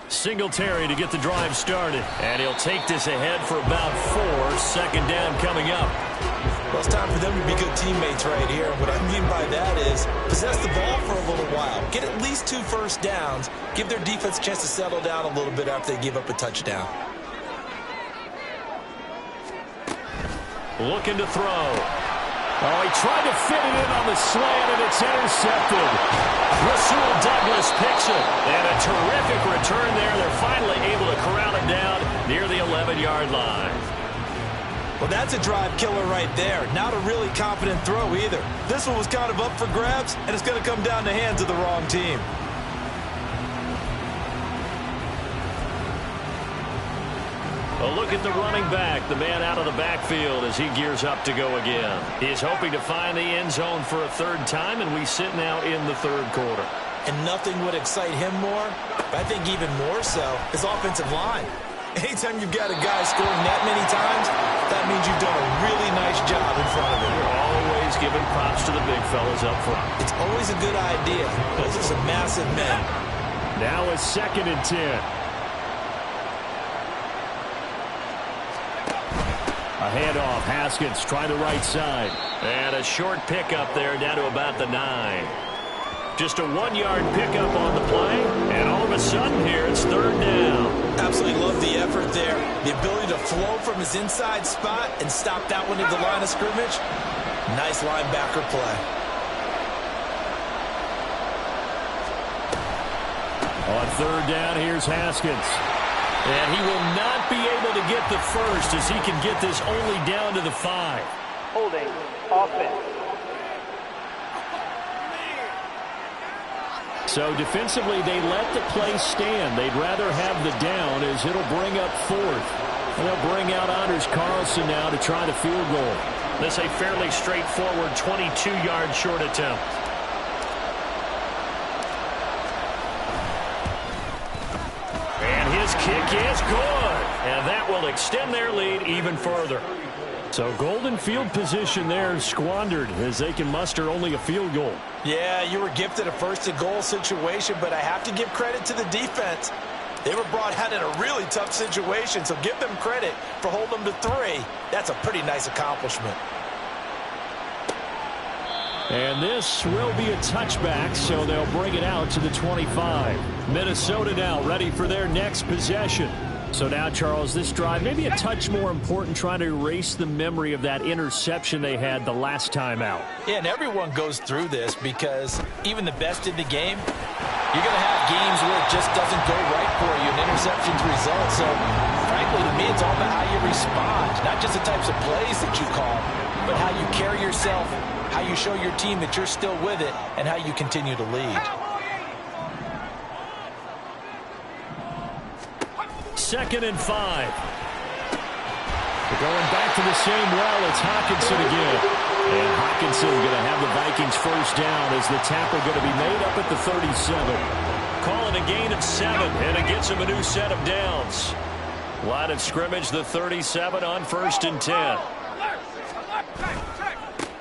Singletary to get the drive started. And he'll take this ahead for about 4. Second down coming up. Well, it's time for them to be good teammates right here. What I mean by that is possess the ball for a little while. Get at least 2 first downs. Give their defense a chance to settle down a little bit after they give up a touchdown. Looking to throw. Oh, he tried to fit it in on the slant, and it's intercepted. Rasul Douglas picks it. And a terrific return there. They're finally able to corral him down near the 11-yard line. Well, that's a drive killer right there. Not a really confident throw either. This one was kind of up for grabs, and it's going to come down the hands of the wrong team. A look at the running back, the man out of the backfield as he gears up to go again. He's hoping to find the end zone for a 3rd time, and we sit now in the 3rd quarter. And nothing would excite him more, but I think even more so, his offensive line. Anytime you've got a guy scoring that many times, that means you've done a really nice job in front of him. You're always giving props to the big fellas up front. It's always a good idea. Those are some massive men. Now a 2nd and 10. A handoff. Haskins trying the right side. And a short pickup there down to about the 9. Just a 1-yard pickup on the play. And all of a sudden here, it's 3rd down. Absolutely love the effort there. The ability to flow from his inside spot and stop that one at the line of scrimmage. Nice linebacker play. On 3rd down, here's Haskins. And he will not be able to get the first as he can get this only down to the 5. Holding offense. So defensively, they let the play stand. They'd rather have the down as it'll bring up 4th. And they'll bring out Anders Carlson now to try the field goal. This a fairly straightforward 22-yard short attempt. And his kick is good. And that will extend their lead even further. So golden field position there squandered as they can muster only a field goal. Yeah, you were gifted a 1st and goal situation, but I have to give credit to the defense. They were brought out in a really tough situation, so give them credit for holding them to 3. That's a pretty nice accomplishment. And this will be a touchback, so they'll bring it out to the 25. Minnesota now ready for their next possession. So now, Charles, this drive may be a touch more important, trying to erase the memory of that interception they had the last time out. Yeah, and everyone goes through this because even the best in the game, you're going to have games where it just doesn't go right for you, and interceptions result. So, frankly, to me, it's all about how you respond, not just the types of plays that you call, but how you carry yourself, how you show your team that you're still with it, and how you continue to lead. 2nd and 5. They're going back to the same well. It's Hockenson again. And Hockenson going to have the Vikings 1st down as the tackle going to be made up at the 37. Calling a gain of 7, and it gets him a new set of downs. Line of scrimmage, the 37 on 1st and 10.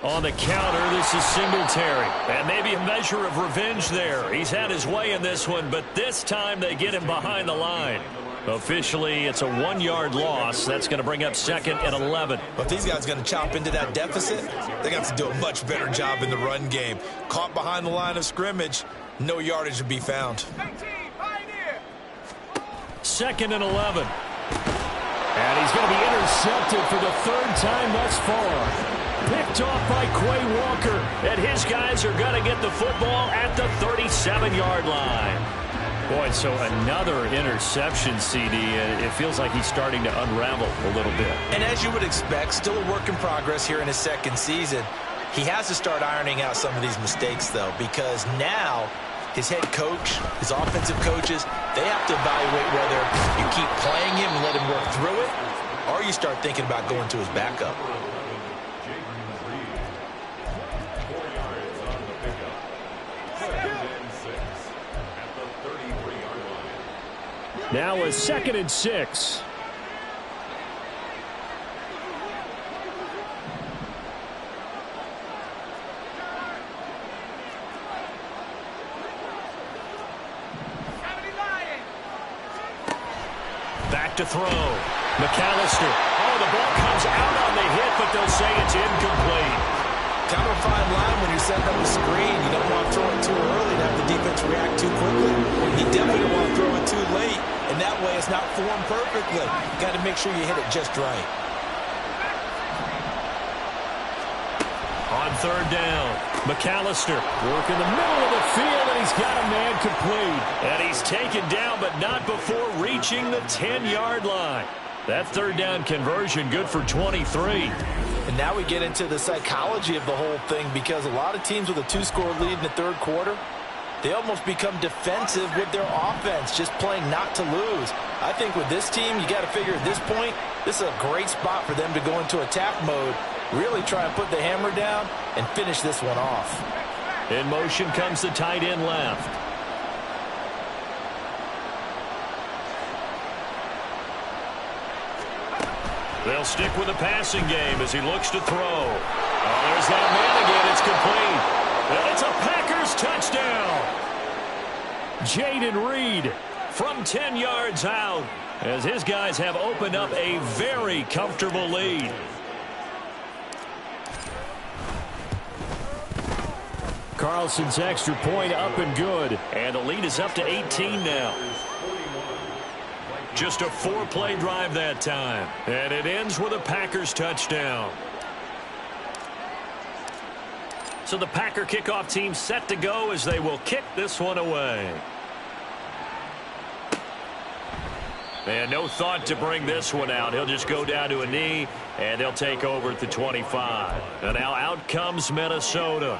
On the counter, this is Singletary. And maybe a measure of revenge there. He's had his way in this one, but this time they get him behind the line. Officially, it's a 1-yard loss. That's going to bring up 2nd and 11. But these guys are going to chop into that deficit. They're going to have to do a much better job in the run game. Caught behind the line of scrimmage, no yardage to be found. 2nd and 11. And he's going to be intercepted for the 3rd time thus far. Picked off by Quay Walker. And his guys are going to get the football at the 37-yard line. Boy, so another interception, CD. It feels like he's starting to unravel a little bit. And as you would expect, still a work in progress here in his 2nd season. He has to start ironing out some of these mistakes, though, because now his head coach, his offensive coaches, they have to evaluate whether you keep playing him and let him work through it, or you start thinking about going to his backup. Now a 2nd and 6. Back to throw. McAllister. Oh, the ball comes out on the hit, but they'll say it's incomplete. Kind of a fine line when you're setting up a screen. You don't want to throw it too early to have the defense react too quickly. You definitely don't want to throw it too late, and that way it's not formed perfectly. Got to make sure you hit it just right. On 3rd down, McAllister working the middle of the field, and he's got a man complete. And he's taken down, but not before reaching the 10-yard line. That 3rd down conversion good for 23. And now we get into the psychology of the whole thing, because a lot of teams with a 2-score lead in the 3rd quarter, they almost become defensive with their offense, just playing not to lose. I think with this team, you got to figure at this point, this is a great spot for them to go into attack mode, really try and put the hammer down and finish this one off. In motion comes the tight end left. They'll stick with the passing game as he looks to throw. Oh, there's that man again. It's complete. And it's a Packers touchdown. Jaden Reed from 10 yards out, as his guys have opened up a very comfortable lead. Carlson's extra point up and good. And the lead is up to 18 now. Just a 4-play drive that time. And it ends with a Packers touchdown. So the Packer kickoff team set to go as they will kick this one away. And no thought to bring this one out. He'll just go down to a knee, and they'll take over at the 25. And now out comes Minnesota.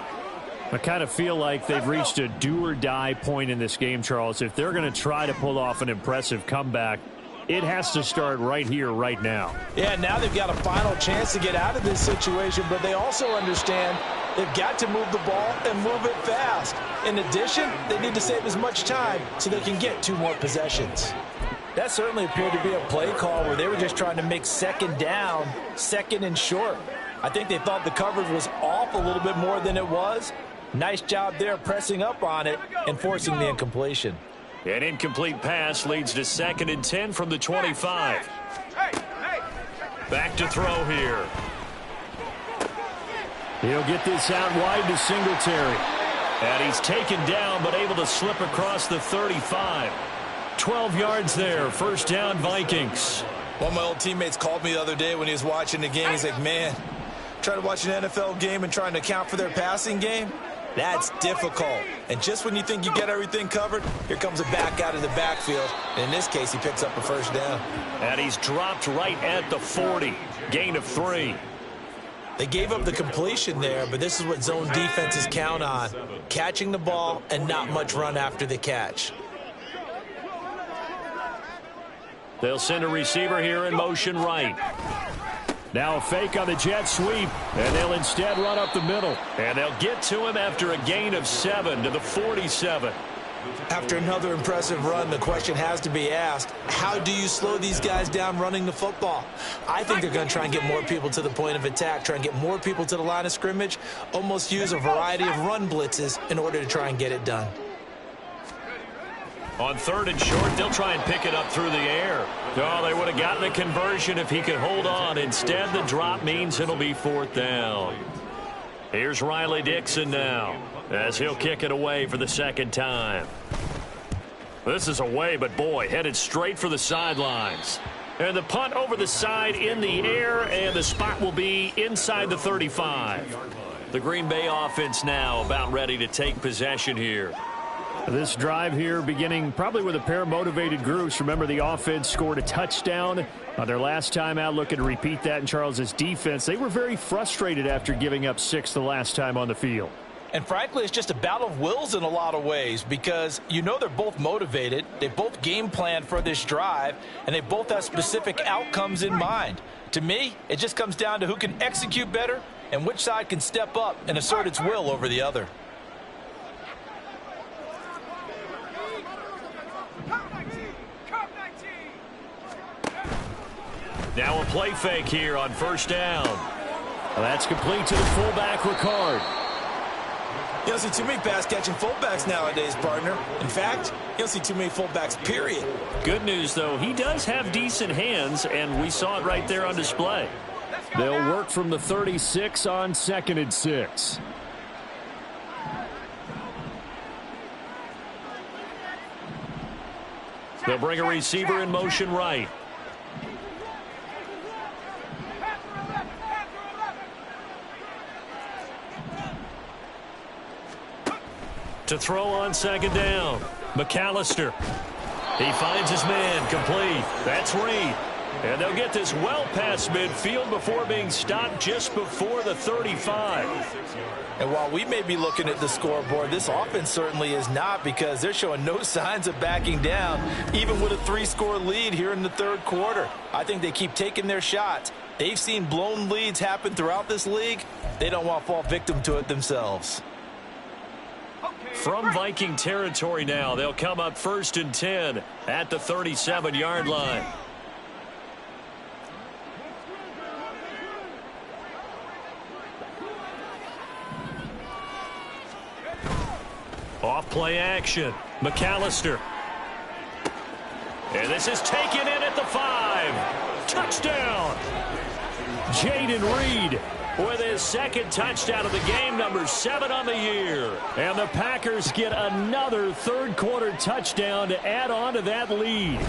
I kind of feel like they've reached a do-or-die point in this game, Charles. If they're going to try to pull off an impressive comeback, it has to start right here, right now. Yeah, now they've got a final chance to get out of this situation, but they also understand they've got to move the ball and move it fast. In addition, they need to save as much time so they can get 2 more possessions. That certainly appeared to be a play call where they were just trying to make 2nd down, 2nd and short. I think they thought the coverage was off a little bit more than it was. Nice job there pressing up on it and forcing the incompletion. An incomplete pass leads to 2nd and 10 from the 25. Back to throw here. He'll get this out wide to Singletary. And he's taken down but able to slip across the 35. 12 yards there. 1st down, Vikings. One of my old teammates called me the other day when he was watching the game. He's like, man, trying to watch an NFL game and trying to account for their passing game? That's difficult. And just when you think you get everything covered, here comes a back out of the backfield. And in this case, he picks up a 1st down. And he's dropped right at the 40. Gain of 3. They gave up the completion there, but this is what zone defenses count on. Catching the ball and not much run after the catch. They'll send a receiver here in motion right. Now a fake on the jet sweep, and they'll instead run up the middle. And they'll get to him after a gain of 7 to the 47. After another impressive run, the question has to be asked, how do you slow these guys down running the football? I think they're going to try and get more people to the point of attack, try and get more people to the line of scrimmage, almost use a variety of run blitzes in order to try and get it done. On 3rd and short, they'll try and pick it up through the air. Oh, they would have gotten the conversion if he could hold on. Instead, the drop means it'll be 4th down. Here's Riley Dixon now as he'll kick it away for the 2nd time. This is away, but boy, headed straight for the sidelines. And the punt over the side in the air, and the spot will be inside the 35. The Green Bay offense now about ready to take possession here. This drive here beginning probably with a pair of motivated groups. Remember, the offense scored a touchdown on their last time out. Looking to repeat that in Charles's defense. They were very frustrated after giving up 6 the last time on the field. And frankly, it's just a battle of wills in a lot of ways, because you know they're both motivated. They both game plan for this drive, and they both have specific outcomes in mind. To me, it just comes down to who can execute better and which side can step up and assert its will over the other. Now a play fake here on first down. Well, that's complete to the fullback, Ricard. You don't see too many pass-catching fullbacks nowadays, partner. In fact, you don't see too many fullbacks, period. Good news, though, he does have decent hands, and we saw it right there on display. They'll work from the 36 on 2nd and 6. They'll bring a receiver in motion right. To throw on 2nd down. McAllister. He finds his man, complete. That's Reed. And they'll get this well past midfield before being stopped just before the 35. And while we may be looking at the scoreboard, this offense certainly is not, because they're showing no signs of backing down, even with a 3-score lead here in the third quarter. I think they keep taking their shots. They've seen blown leads happen throughout this league. They don't want to fall victim to it themselves. From Viking territory now, they'll come up 1st and 10 at the 37-yard line. Off play action. McAllister. And this is taken in at the 5. Touchdown. Jaden Reed with his 2nd touchdown of the game, number 7 on the year. And the Packers get another third-quarter touchdown to add on to that lead.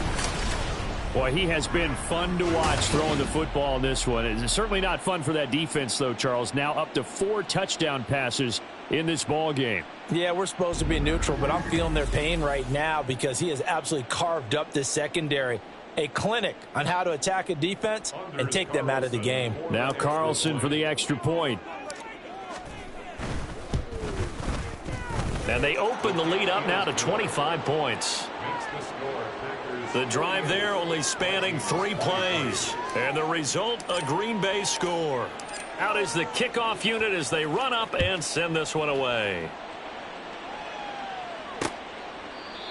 Boy, he has been fun to watch throwing the football in this one. It's certainly not fun for that defense, though, Charles. Now up to 4 touchdown passes in this ball game. Yeah, we're supposed to be neutral, but I'm feeling their pain right now because he has absolutely carved up this secondary. A clinic on how to attack a defense and take them out of the game. Now Carlson for the extra point. And they open the lead up now to 25 points. The drive there only spanning 3 plays. And the result, a Green Bay score. Out is the kickoff unit as they run up and send this one away.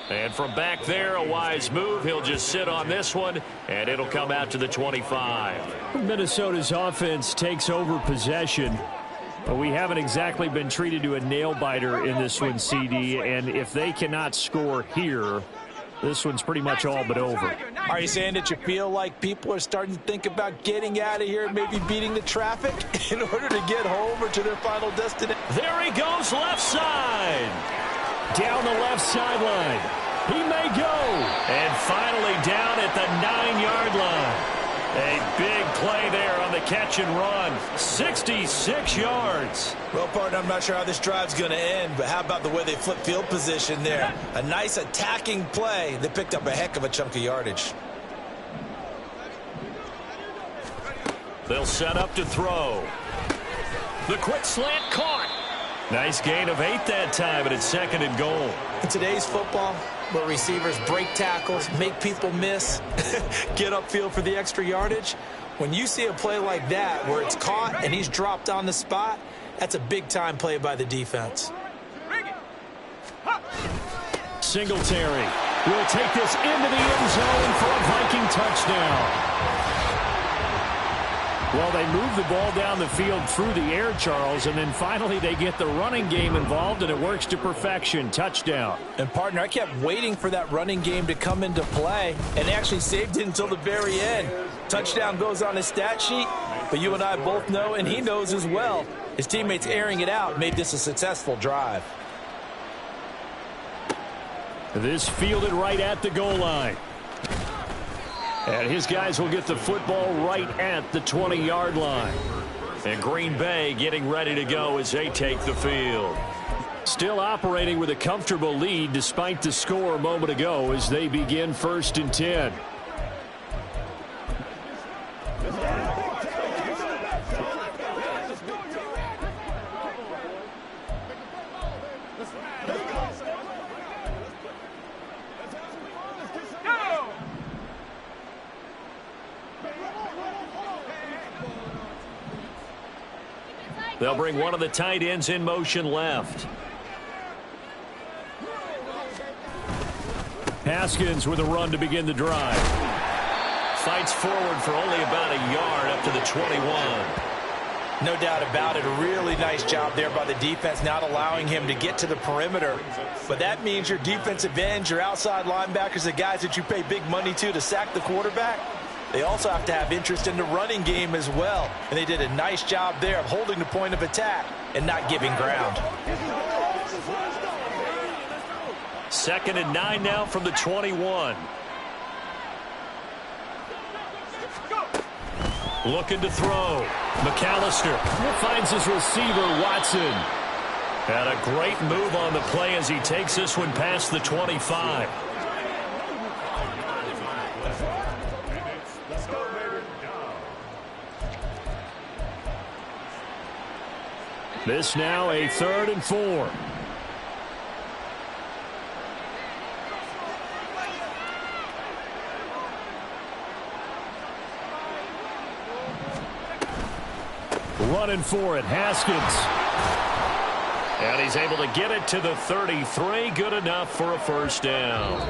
And from back there, a wise move. He'll just sit on this one, and it'll come out to the 25. Minnesota's offense takes over possession. But we haven't exactly been treated to a nail-biter in this one, CD. And if they cannot score here, this one's pretty much all but over. Are you saying that you feel like people are starting to think about getting out of here, maybe beating the traffic in order to get home or to their final destination? There he goes, left side. Down the left sideline. He may go. And finally down at the 9-yard line. A big play there on the catch and run. 66 yards. Well, partner, I'm not sure how this drive's going to end, but how about the way they flip field position there? A nice attacking play that picked up a heck of a chunk of yardage. They'll set up to throw. The quick slant caught. Nice gain of 8 that time, but it's 2nd and goal. In today's football, where receivers break tackles, make people miss, get upfield for the extra yardage, when you see a play like that where it's caught and he's dropped on the spot, that's a big-time play by the defense. Singletary will take this into the end zone for a Viking touchdown. Well, they move the ball down the field through the air, Charles, and then finally they get the running game involved, and it works to perfection. Touchdown. And, partner, I kept waiting for that running game to come into play, and they actually saved it until the very end. Touchdown goes on his stat sheet, but you and I both know, and he knows as well, his teammates airing it out made this a successful drive. This fielded right at the goal line. And his guys will get the football right at the 20-yard line. And Green Bay getting ready to go as they take the field. Still operating with a comfortable lead despite the score a moment ago as they begin 1st and 10. They'll bring one of the tight ends in motion left. Haskins with a run to begin the drive. Fights forward for only about a yard up to the 21. No doubt about it. A really nice job there by the defense, not allowing him to get to the perimeter. But that means your defensive ends, your outside linebackers, the guys that you pay big money to sack the quarterback, they also have to have interest in the running game as well. And they did a nice job there of holding the point of attack and not giving ground. 2nd and 9 now from the 21. Looking to throw. McAllister finds his receiver, Watson. And a great move on the play as he takes this one past the 25. This now a 3rd and 4. Running for it, Haskins. And he's able to get it to the 33. Good enough for a first down.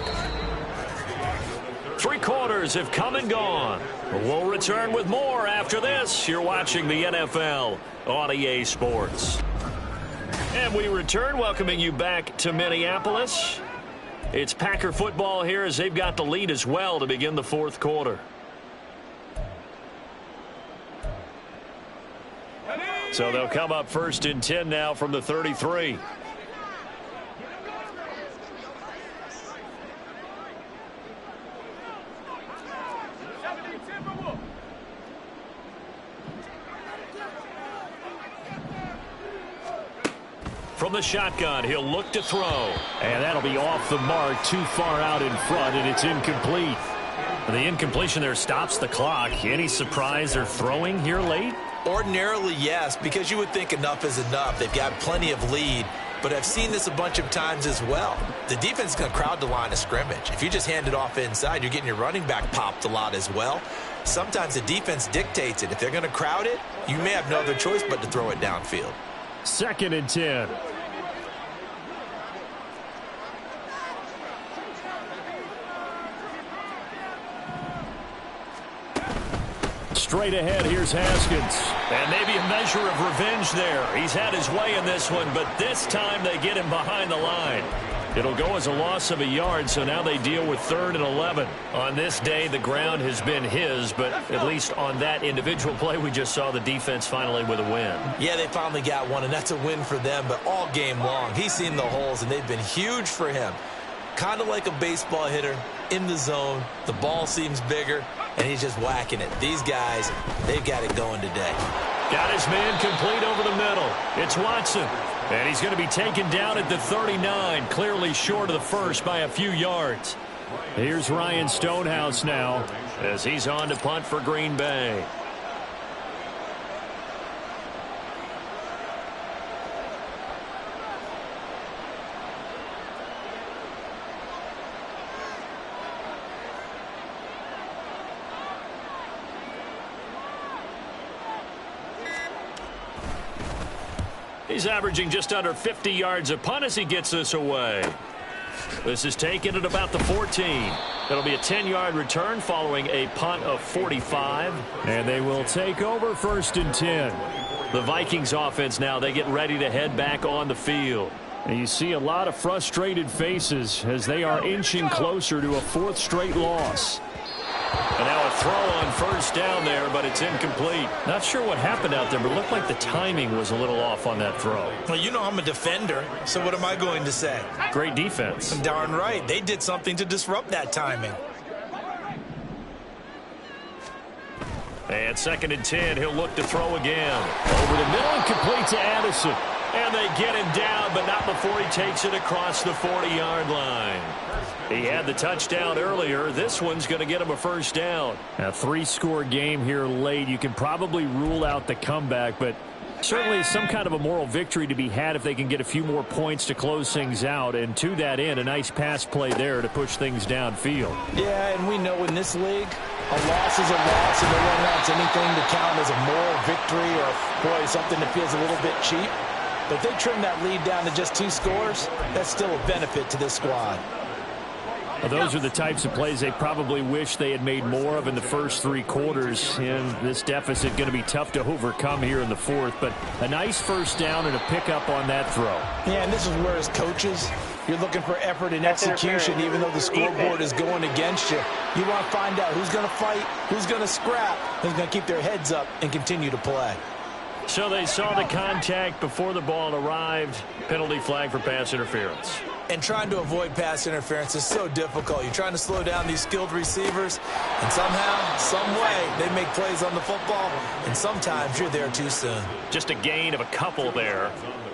3 quarters have come and gone. We'll return with more after this. You're watching the NFL on EA Sports. And we return, welcoming you back to Minneapolis. It's Packer football here as they've got the lead as well to begin the 4th quarter. So they'll come up 1st and 10 now from the 33. From the shotgun, he'll look to throw. And that'll be off the mark, too far out in front, and it's incomplete. The incompletion there stops the clock. Any surprise they're throwing here late? Ordinarily, yes, because you would think enough is enough. They've got plenty of lead, but I've seen this a bunch of times as well. The defense is going to crowd the line of scrimmage. If you just hand it off inside, you're getting your running back popped a lot as well. Sometimes the defense dictates it. If they're going to crowd it, you may have no other choice but to throw it downfield. 2nd and 10. Straight ahead, here's Haskins. And maybe a measure of revenge there. He's had his way in this one, but this time they get him behind the line. It'll go as a loss of a yard, so now they deal with 3rd and 11. On this day, the ground has been his, but at least on that individual play, we just saw the defense finally with a win. Yeah, they finally got one, and that's a win for them, but all game long, he's seen the holes, and they've been huge for him. Kind of like a baseball hitter in the zone. The ball seems bigger, and he's just whacking it. These guys, they've got it going today. Got his man complete over the middle. It's Watson. And he's going to be taken down at the 39, clearly short of the first by a few yards. Here's Ryan Stonehouse now as he's on to punt for Green Bay. He's averaging just under 50 yards a punt as he gets this away. This is taken at about the 14. It'll be a 10-yard return following a punt of 45. And they will take over 1st and 10. The Vikings offense now, they get ready to head back on the field. And you see a lot of frustrated faces as they are inching closer to a 4th straight loss. And now a throw on 1st down there, but it's incomplete. Not sure what happened out there, but it looked like the timing was a little off on that throw. Well, you know I'm a defender, so what am I going to say? Great defense. Darn right. They did something to disrupt that timing. And 2nd and 10, he'll look to throw again. Over the middle and complete to Addison. And they get him down, but not before he takes it across the 40-yard line. He had the touchdown earlier. This one's going to get him a 1st down. A 3-score game here late. You can probably rule out the comeback, but certainly some kind of a moral victory to be had if they can get a few more points to close things out. And to that end, a nice pass play there to push things downfield. Yeah, and we know in this league, a loss is a loss, and no one wants anything to count as a moral victory or, boy, something that feels a little bit cheap. But if they trim that lead down to just 2 scores, that's still a benefit to this squad. Well, those are the types of plays they probably wish they had made more of in the first 3 quarters. And this deficit going to be tough to overcome here in the 4th. But a nice first down and a pickup on that throw. Yeah, and this is where as coaches, you're looking for effort and execution even though the scoreboard is going against you. You want to find out who's going to fight, who's going to scrap, who's going to keep their heads up and continue to play. So they saw the contact before the ball arrived. Penalty flag for pass interference. And trying to avoid pass interference is so difficult. You're trying to slow down these skilled receivers, and somehow, some way, they make plays on the football, and sometimes you're there too soon. Just a gain of a couple there,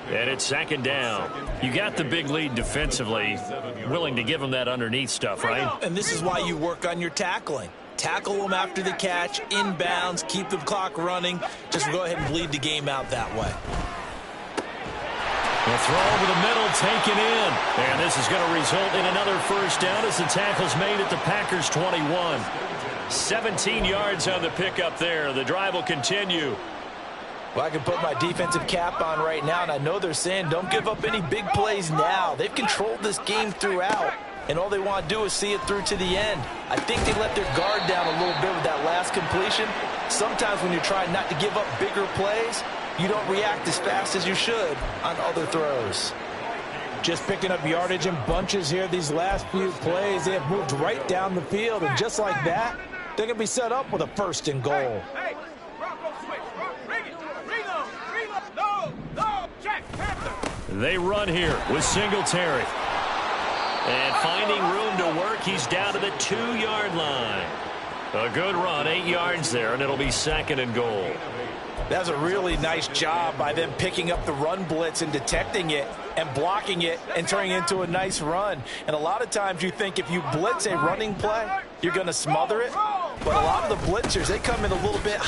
and it's 2nd down. You got the big lead defensively, willing to give them that underneath stuff, right? And this is why you work on your tackling. Tackle them after the catch, inbounds, keep the clock running. Just go ahead and bleed the game out that way. The throw over the middle, taken in. And this is going to result in another first down as the tackle's made at the Packers' 21. 17 yards on the pickup there. The drive will continue. Well, I can put my defensive cap on right now, and I know they're saying don't give up any big plays now. They've controlled this game throughout, and all they want to do is see it through to the end. I think they let their guard down a little bit with that last completion. Sometimes when you're trying not to give up bigger plays, you don't react as fast as you should on other throws. Just picking up yardage in bunches here these last few plays. They have moved right down the field, and just like that, they're going to be set up with a 1st and goal. They run here with Singletary. And finding room to work, he's down to the 2-yard line. A good run, 8 yards there, and it'll be 2nd and goal. That's a really nice job by them picking up the run blitz and detecting it and blocking it and turning it into a nice run. And a lot of times you think if you blitz a running play, you're going to smother it. But a lot of the blitzers, they come in a little bit.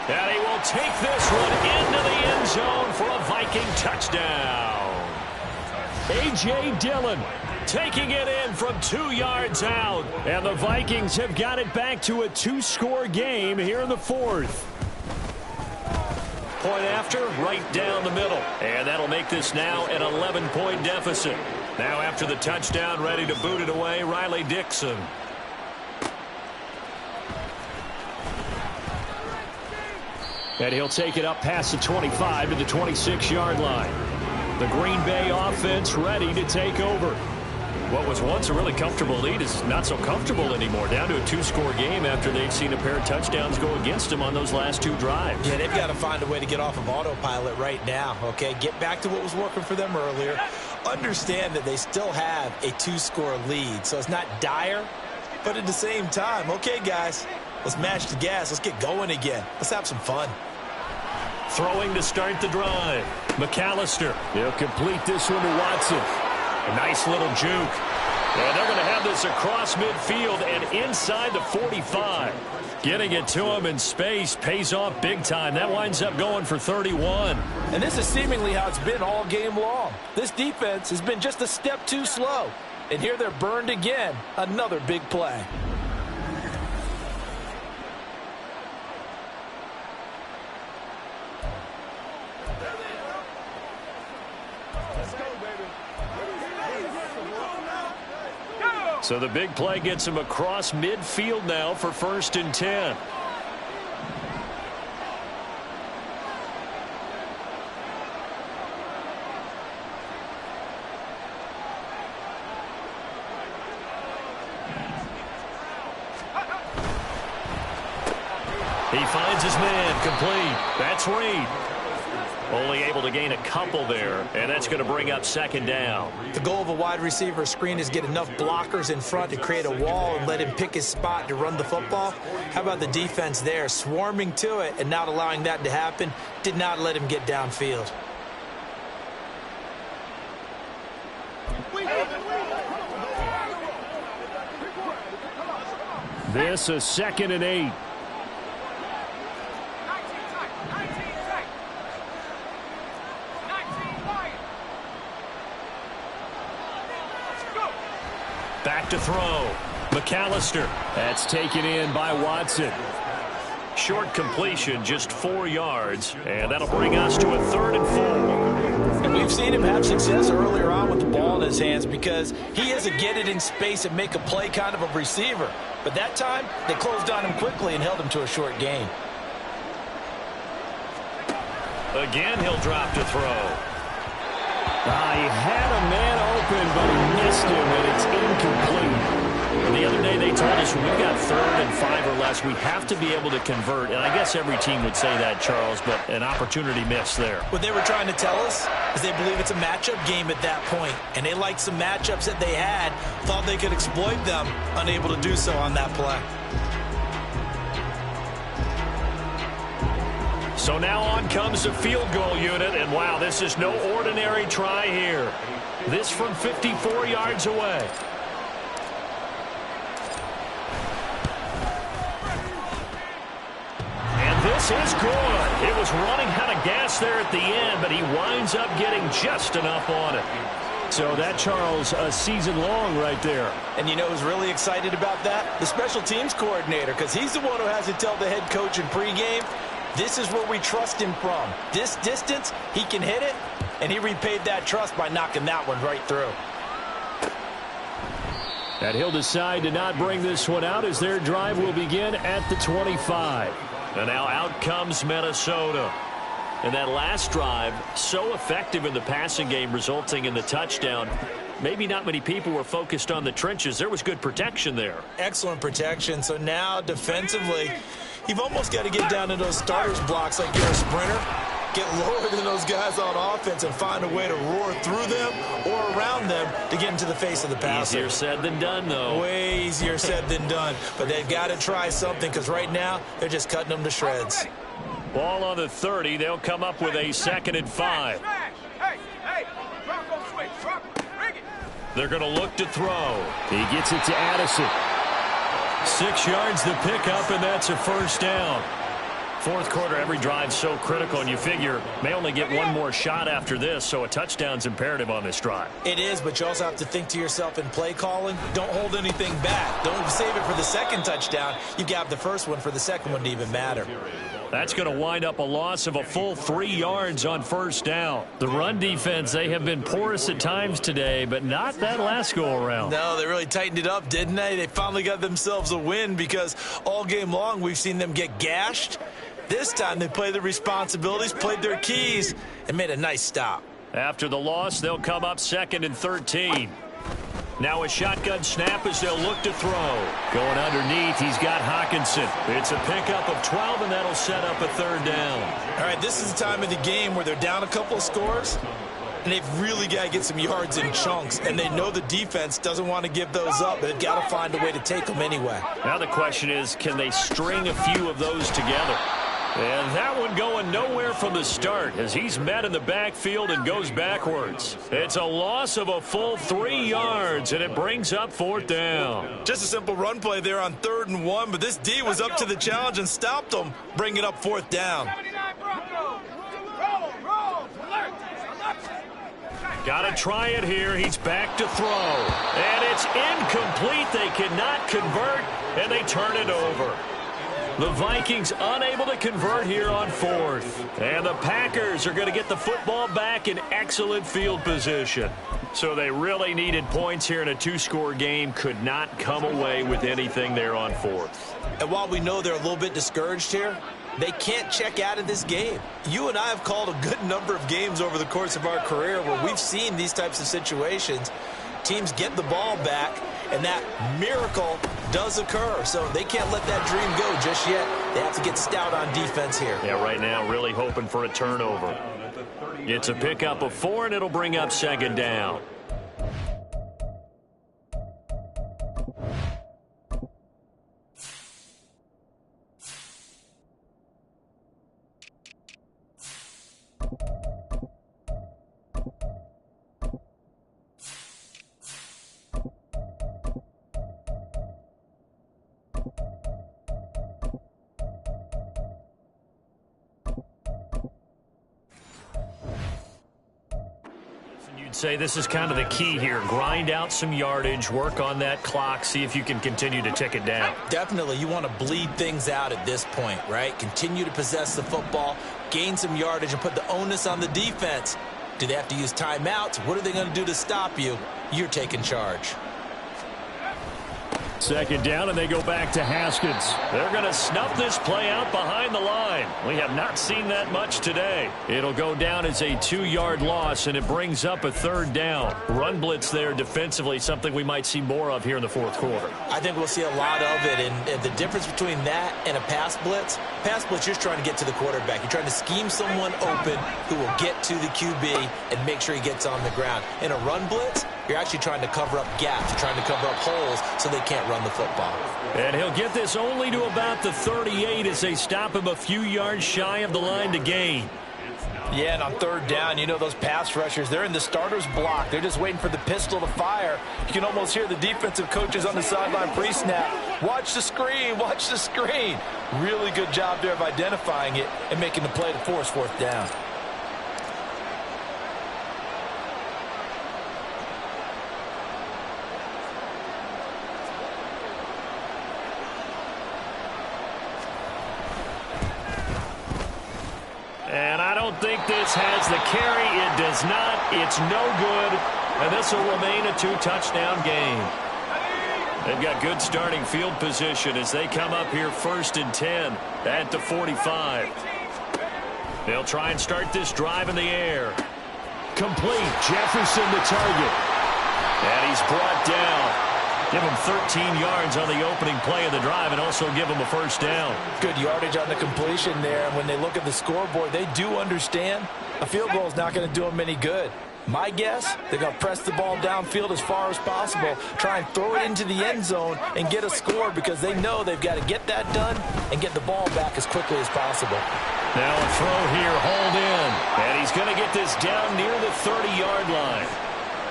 And he will take this one into the end zone for a Viking touchdown. A.J. Dillon taking it in from 2 yards out. And the Vikings have got it back to a 2-score game here in the 4th. Point after, right down the middle. And that'll make this now an 11-point deficit. Now after the touchdown, ready to boot it away, Riley Dixon. And he'll take it up past the 25 to the 26-yard line. The Green Bay offense ready to take over. What was once a really comfortable lead is not so comfortable anymore. Down to a 2-score game after they've seen a pair of touchdowns go against them on those last 2 drives. Yeah, they've got to find a way to get off of autopilot right now, okay? Get back to what was working for them earlier. Understand that they still have a 2-score lead, so it's not dire, but at the same time, okay, guys, let's mash the gas. Let's get going again. Let's have some fun. Throwing to start the drive. McAllister. He'll complete this one to Watson. A nice little juke. And they're going to have this across midfield and inside the 45. Getting it to him in space pays off big time. That winds up going for 31. And this is seemingly how it's been all game long. This defense has been just a step too slow. And here they're burned again. Another big play. So the big play gets him across midfield now for 1st and 10. He finds his man complete. That's Reed. Only able to gain a couple there, and that's going to bring up 2nd down. The goal of a wide receiver screen is get enough blockers in front to create a wall and let him pick his spot to run the football. How about the defense there, swarming to it and not allowing that to happen? Did not let him get downfield. This is 2nd and 8. Back to throw. McAllister. That's taken in by Watson. Short completion, just 4 yards. And that'll bring us to a 3rd and 4. And we've We've seen him have success earlier on with the ball in his hands because he is a get it in space and make a play kind of a receiver. But that time, they closed on him quickly and held him to a short gain. Again, he'll drop to throw. He had a man open, but he missed him, and it's incomplete. The other day they told us when we've got 3rd and 5 or less, we have to be able to convert. And I guess every team would say that, Charles, but an opportunity missed there. What they were trying to tell us is they believe it's a matchup game at that point. And they liked some matchups that they had, thought they could exploit them, unable to do so on that play. So now on comes the field goal unit, and wow, this is no ordinary try here. This from 54 yards away. And this is good. It was running out of gas there at the end, but he winds up getting just enough on it. So that, Charles, a season long right there. And you know who's really excited about that? The special teams coordinator, because he's the one who has to tell the head coach in pregame, this is where we trust him from. This distance, he can hit it, and he repaid that trust by knocking that one right through. And he'll decide to not bring this one out as their drive will begin at the 25. And now out comes Minnesota. And that last drive, so effective in the passing game, resulting in the touchdown. Maybe not many people were focused on the trenches. There was good protection there. Excellent protection. So now defensively, you've almost got to get down to those starters blocks like you're a sprinter. Get lower than those guys on offense and find a way to roar through them or around them to get into the face of the passer. Easier said than done, though. Way easier said than done. But they've got to try something because right now they're just cutting them to shreds. Ball on the 30. They'll come up with a 2nd and 5. They're going to look to throw. He gets it to Addison. 6 yards the pickup, and that's a first down. Fourth quarter, every drive so critical, and you figure may only get one more shot after this, so a touchdown's imperative on this drive. It is, but you also have to think to yourself in play calling, don't hold anything back. Don't save it for the second touchdown. You've got the first one for the second one to even matter. That's going to wind up a loss of a full 3 yards on first down. The run defense, they have been porous at times today, but not that last go-around. No, they really tightened it up, didn't they? They finally got themselves a win because all game long we've seen them get gashed. This time they played their responsibilities, played their keys, and made a nice stop. After the loss, they'll come up 2nd and 13. Now a shotgun snap as they'll look to throw. Going underneath, he's got Hawkinson. It's a pickup of 12, and that'll set up a 3rd down. All right, this is the time of the game where they're down a couple of scores, and they've really got to get some yards in chunks, and they know the defense doesn't want to give those up, but they've got to find a way to take them anyway. Now the question is, can they string a few of those together? And that one going nowhere from the start as he's met in the backfield and goes backwards. It's a loss of a full 3 yards, and it brings up 4th down. Just a simple run play there on 3rd and 1, but this D was up to the challenge and stopped them, bringing up 4th down. Got to try it here. He's back to throw. And it's incomplete. They cannot convert, and they turn it over. The Vikings unable to convert here on 4th. And the Packers are going to get the football back in excellent field position. So they really needed points here in a 2-score game. Could not come away with anything there on 4th. And while we know they're a little bit discouraged here, they can't check out of this game. You and I have called a good number of games over the course of our career where we've seen these types of situations. Teams get the ball back, and that miracle does occur. So they can't let that dream go just yet. They have to get stout on defense here. Yeah, right now really hoping for a turnover. It's a pickup of 4, and it'll bring up 2nd down. Say this is kind of the key here. Grind out some yardage, work on that clock, see if you can continue to tick it down. Definitely. You want to bleed things out at this point, right? Continue to possess the football, gain some yardage, and put the onus on the defense. Do they have to use timeouts? What are they going to do to stop you? You're taking charge. Second down, and they go back to Haskins. They're going to snuff this play out behind the line. We have not seen that much today. It'll go down as a 2-yard loss, and it brings up a third down. Run blitz there defensively, something we might see more of here in the fourth quarter. I think we'll see a lot of it, and the difference between that and a pass blitz, you're just trying to get to the quarterback. You're trying to scheme someone open who will get to the QB and make sure he gets on the ground. In a run blitz, you're actually trying to cover up gaps. You're trying to cover up holes so they can't run the football. And he'll get this only to about the 38 as they stop him a few yards shy of the line to gain. Yeah, and on third down, you know those pass rushers, they're in the starter's block. They're just waiting for the pistol to fire. You can almost hear the defensive coaches on the sideline pre-snap. Watch the screen, watch the screen. Really good job there of identifying it and making the play to force fourth down. And I don't think this has the carry. It does not. It's no good. And this will remain a 2-touchdown game. They've got good starting field position as they come up here 1st and 10 at the 45. They'll try and start this drive in the air. Complete. Jefferson the target. And he's brought down. Give him 13 yards on the opening play of the drive and also give him a first down. Good yardage on the completion there. And when they look at the scoreboard, they do understand a field goal is not going to do them any good. My guess, they're going to press the ball downfield as far as possible, try and throw it into the end zone and get a score because they know they've got to get that done and get the ball back as quickly as possible. Now a throw here, hold in. And he's going to get this down near the 30-yard line.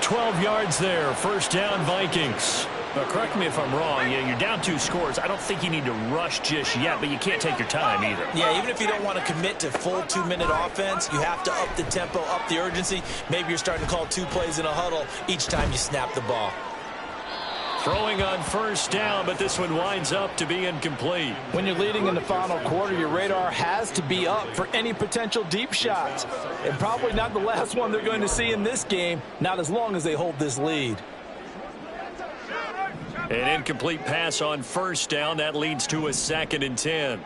12 yards there, first down Vikings. Now, correct me if I'm wrong. Yeah, you're down 2 scores. I don't think you need to rush just yet, but you can't take your time either. Yeah, even if you don't want to commit to full 2-minute offense, you have to up the tempo, up the urgency. Maybe you're starting to call 2 plays in a huddle each time you snap the ball. Throwing on first down, but this one winds up to be incomplete. When you're leading in the final quarter, your radar has to be up for any potential deep shots. And probably not the last one they're going to see in this game, not as long as they hold this lead. An incomplete pass on first down. That leads to a 2nd and 10.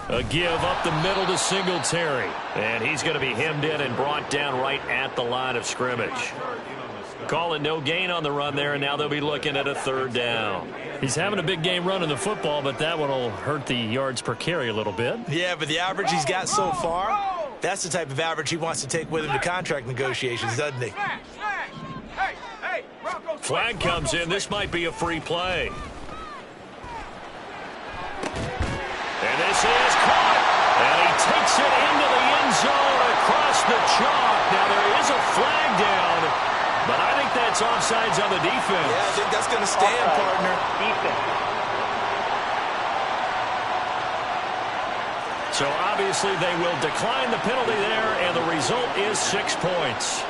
A give up the middle to Singletary. And he's going to be hemmed in and brought down right at the line of scrimmage. Calling no gain on the run there, and now they'll be looking at a 3rd down. He's having a big game running the football, but that one will hurt the yards per carry a little bit. Yeah, but the average he's got so far, that's the type of average he wants to take with him to contract negotiations, doesn't he? Flag comes in. This might be a free play. And this is caught. And he takes it into the end zone across the chalk. Now there is a flag down, but I think that's offsides on the defense. Yeah, I think that's going to stand, partner. Defense. So obviously they will decline the penalty there, and the result is 6 points.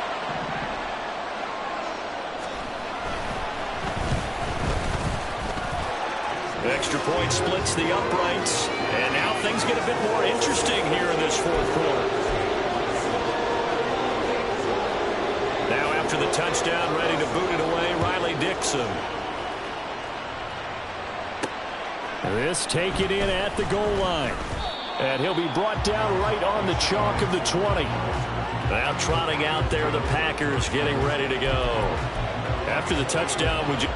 Extra point splits the uprights, and now things get a bit more interesting here in this 4th quarter. Now after the touchdown, ready to boot it away, Riley Dixon. This take it in at the goal line. And he'll be brought down right on the chalk of the 20. Now trotting out there, the Packers getting ready to go. After the touchdown, would you...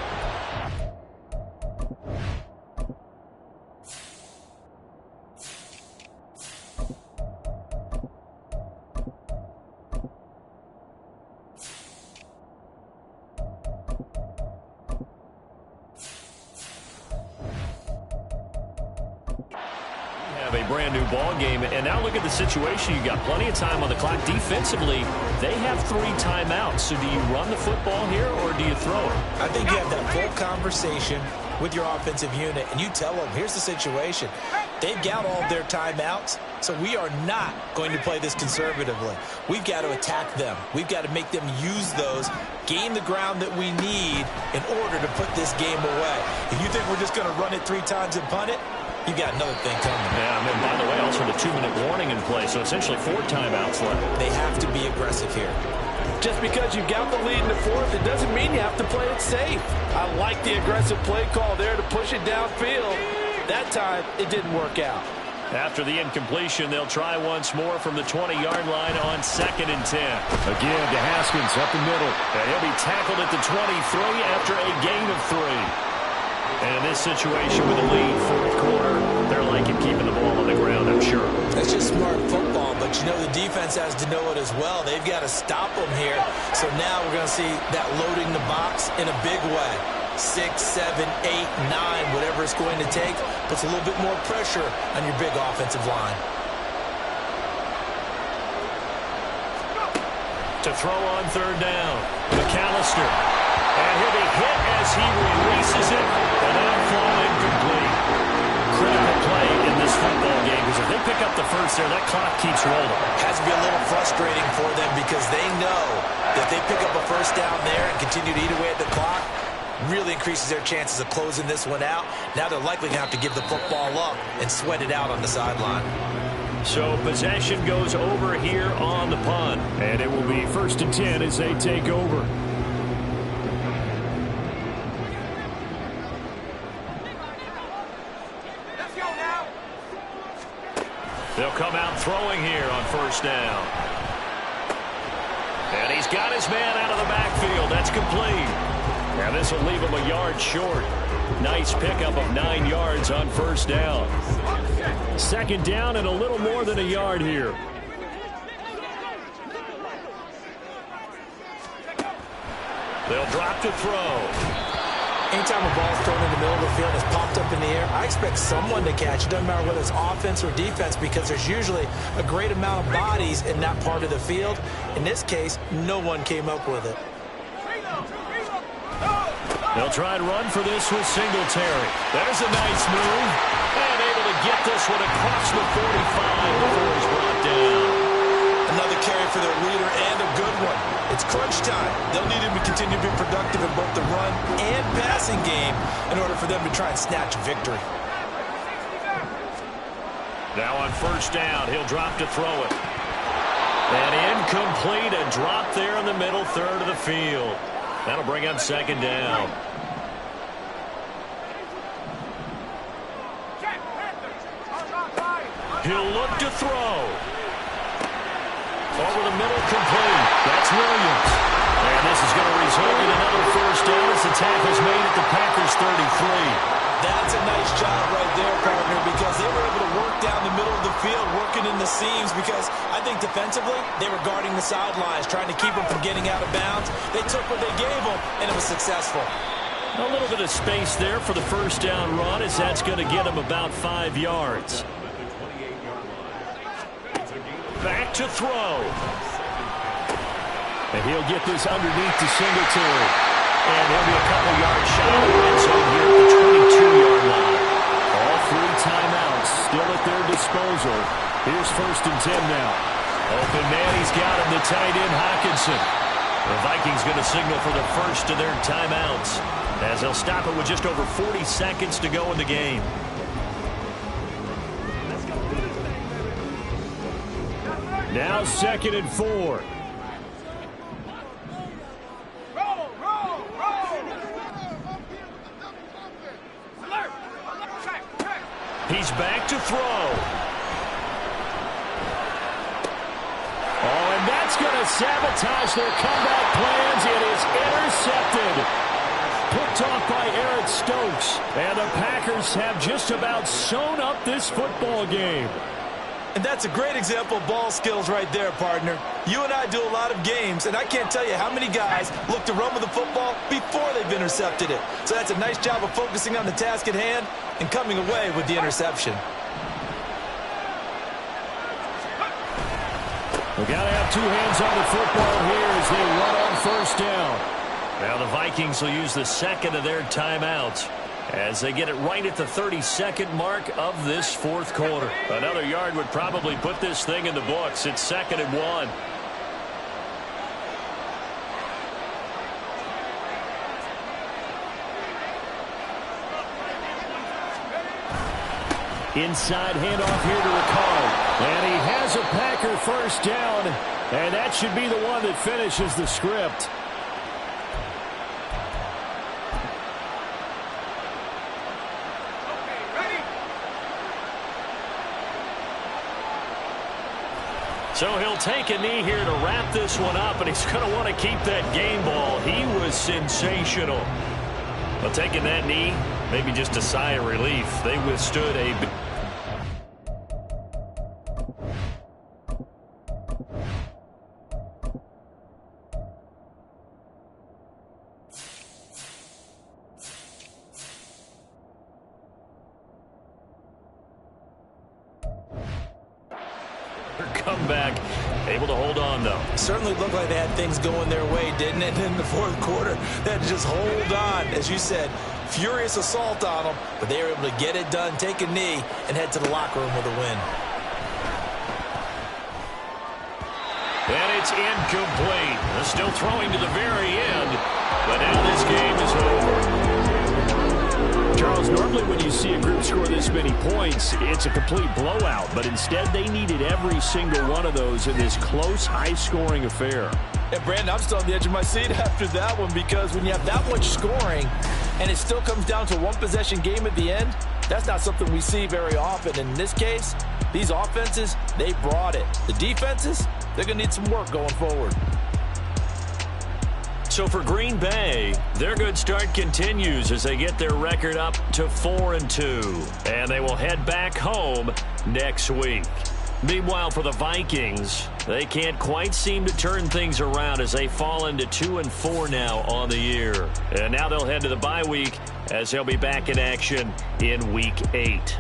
a brand new ball game, and now look at the situation. You got plenty of time on the clock. Defensively, they have 3 timeouts. So do you run the football here or do you throw it? I think you have that full conversation with your offensive unit, and you tell them, here's the situation. They've got all their timeouts, so we are not going to play this conservatively. We've got to attack them. We've got to make them use those, gain the ground that we need in order to put this game away. If you think we're just going to run it 3 times and punt it, you got another thing coming. Yeah, and then, by the way, also the 2-minute warning in play, so essentially 4 timeouts left. They have to be aggressive here. Just because you've got the lead in the fourth, it doesn't mean you have to play it safe. I like the aggressive play call there to push it downfield. That time, it didn't work out. After the incompletion, they'll try once more from the 20-yard line on 2nd and 10. Again to Haskins up the middle. And he'll be tackled at the 23 after a gain of 3. And in this situation with a lead, fourth quarter, they're liking keeping the ball on the ground, I'm sure. That's just smart football, but you know the defense has to know it as well. They've got to stop them here. So now we're going to see that loading the box in a big way. 6, 7, 8, 9, whatever it's going to take, puts a little bit more pressure on your big offensive line. To throw on 3rd down, McAllister. And he'll be hit as he releases it, and that'll fall incomplete. Critical play in this football game, because if they pick up the first there, that clock keeps rolling. Has to be a little frustrating for them because they know that they pick up a first down there and continue to eat away at the clock, really increases their chances of closing this one out. Now they're likely going to have to give the football up and sweat it out on the sideline. So possession goes over here on the punt. And it will be 1st and 10 as they take over. They'll come out throwing here on 1st down. And he's got his man out of the backfield. That's complete. Now this will leave him a yard short. Nice pickup of 9 yards on 1st down. 2nd down and a little more than a yard here. They'll drop to throw. Anytime a ball's thrown in the middle of the field and it's popped up in the air, I expect someone to catch it. Doesn't matter whether it's offense or defense, because there's usually a great amount of bodies in that part of the field. In this case, no one came up with it. They'll try and run for this with Singletary. There's a nice move. And able to get this one across the 45 before he's brought down. Another carry for their leader and a good one. It's crunch time. They'll need him to continue to be productive in both the run and passing game in order for them to try and snatch a victory. Now on 1st down, he'll drop to throw it. And incomplete, a drop there in the middle third of the field. That'll bring up 2nd down. He'll look to throw. Over the middle, complete. That's Williams. And this is going to result in another 1st down as the tackle's made at the Packers' 33. That's a nice job right there, partner, because they were able to work down the middle of the field, working in the seams, because I think defensively, they were guarding the sidelines, trying to keep them from getting out of bounds. They took what they gave them, and it was successful. A little bit of space there for the 1st down run, as that's going to get them about 5 yards. Back to throw. And he'll get this underneath to Singletary. And he'll be a couple yards shy of the red zone here at the 22-yard line. All 3 timeouts still at their disposal. Here's 1st and 10 now. Open man, he's got him, the tight end, Hockenson. The Vikings going to signal for the first of their timeouts, as they'll stop it with just over 40 seconds to go in the game. Now 2nd and 4. He's back to throw. Oh, and that's going to sabotage their comeback plans. It is intercepted. Picked off by Eric Stokes. And the Packers have just about sewn up this football game. And that's a great example of ball skills right there, partner. You and I do a lot of games, and I can't tell you how many guys look to run with the football before they've intercepted it. So that's a nice job of focusing on the task at hand and coming away with the interception. We've got to have 2 hands on the football here as they run on 1st down. Now the Vikings will use the 2nd of their timeouts as they get it right at the 32nd mark of this 4th quarter. Another yard would probably put this thing in the books. It's 2nd and 1. Inside handoff here to Ricard. And he has a Packer first down. And that should be the one that finishes the script. So he'll take a knee here to wrap this one up, and he's going to want to keep that game ball. He was sensational. But taking that knee, maybe just a sigh of relief. They withstood a... comeback, able to hold on, though. Certainly looked like they had things going their way, didn't it? In the fourth quarter, they had to just hold on. As you said, furious assault on them, but they were able to get it done, take a knee, and head to the locker room with a win. And it's incomplete. They're still throwing to the very end, but now this game is over. Charles, normally when you see a group score this many points, it's a complete blowout. But instead, they needed every single one of those in this close, high-scoring affair. And Brandon, I'm still on the edge of my seat after that one, because when you have that much scoring and it still comes down to one possession game at the end, that's not something we see very often. And in this case, these offenses, they brought it. The defenses, they're going to need some work going forward. So for Green Bay, their good start continues as they get their record up to 4-2. And they will head back home next week. Meanwhile, for the Vikings, they can't quite seem to turn things around as they fall into 2-4 now on the year. And now they'll head to the bye week as they'll be back in action in Week 8.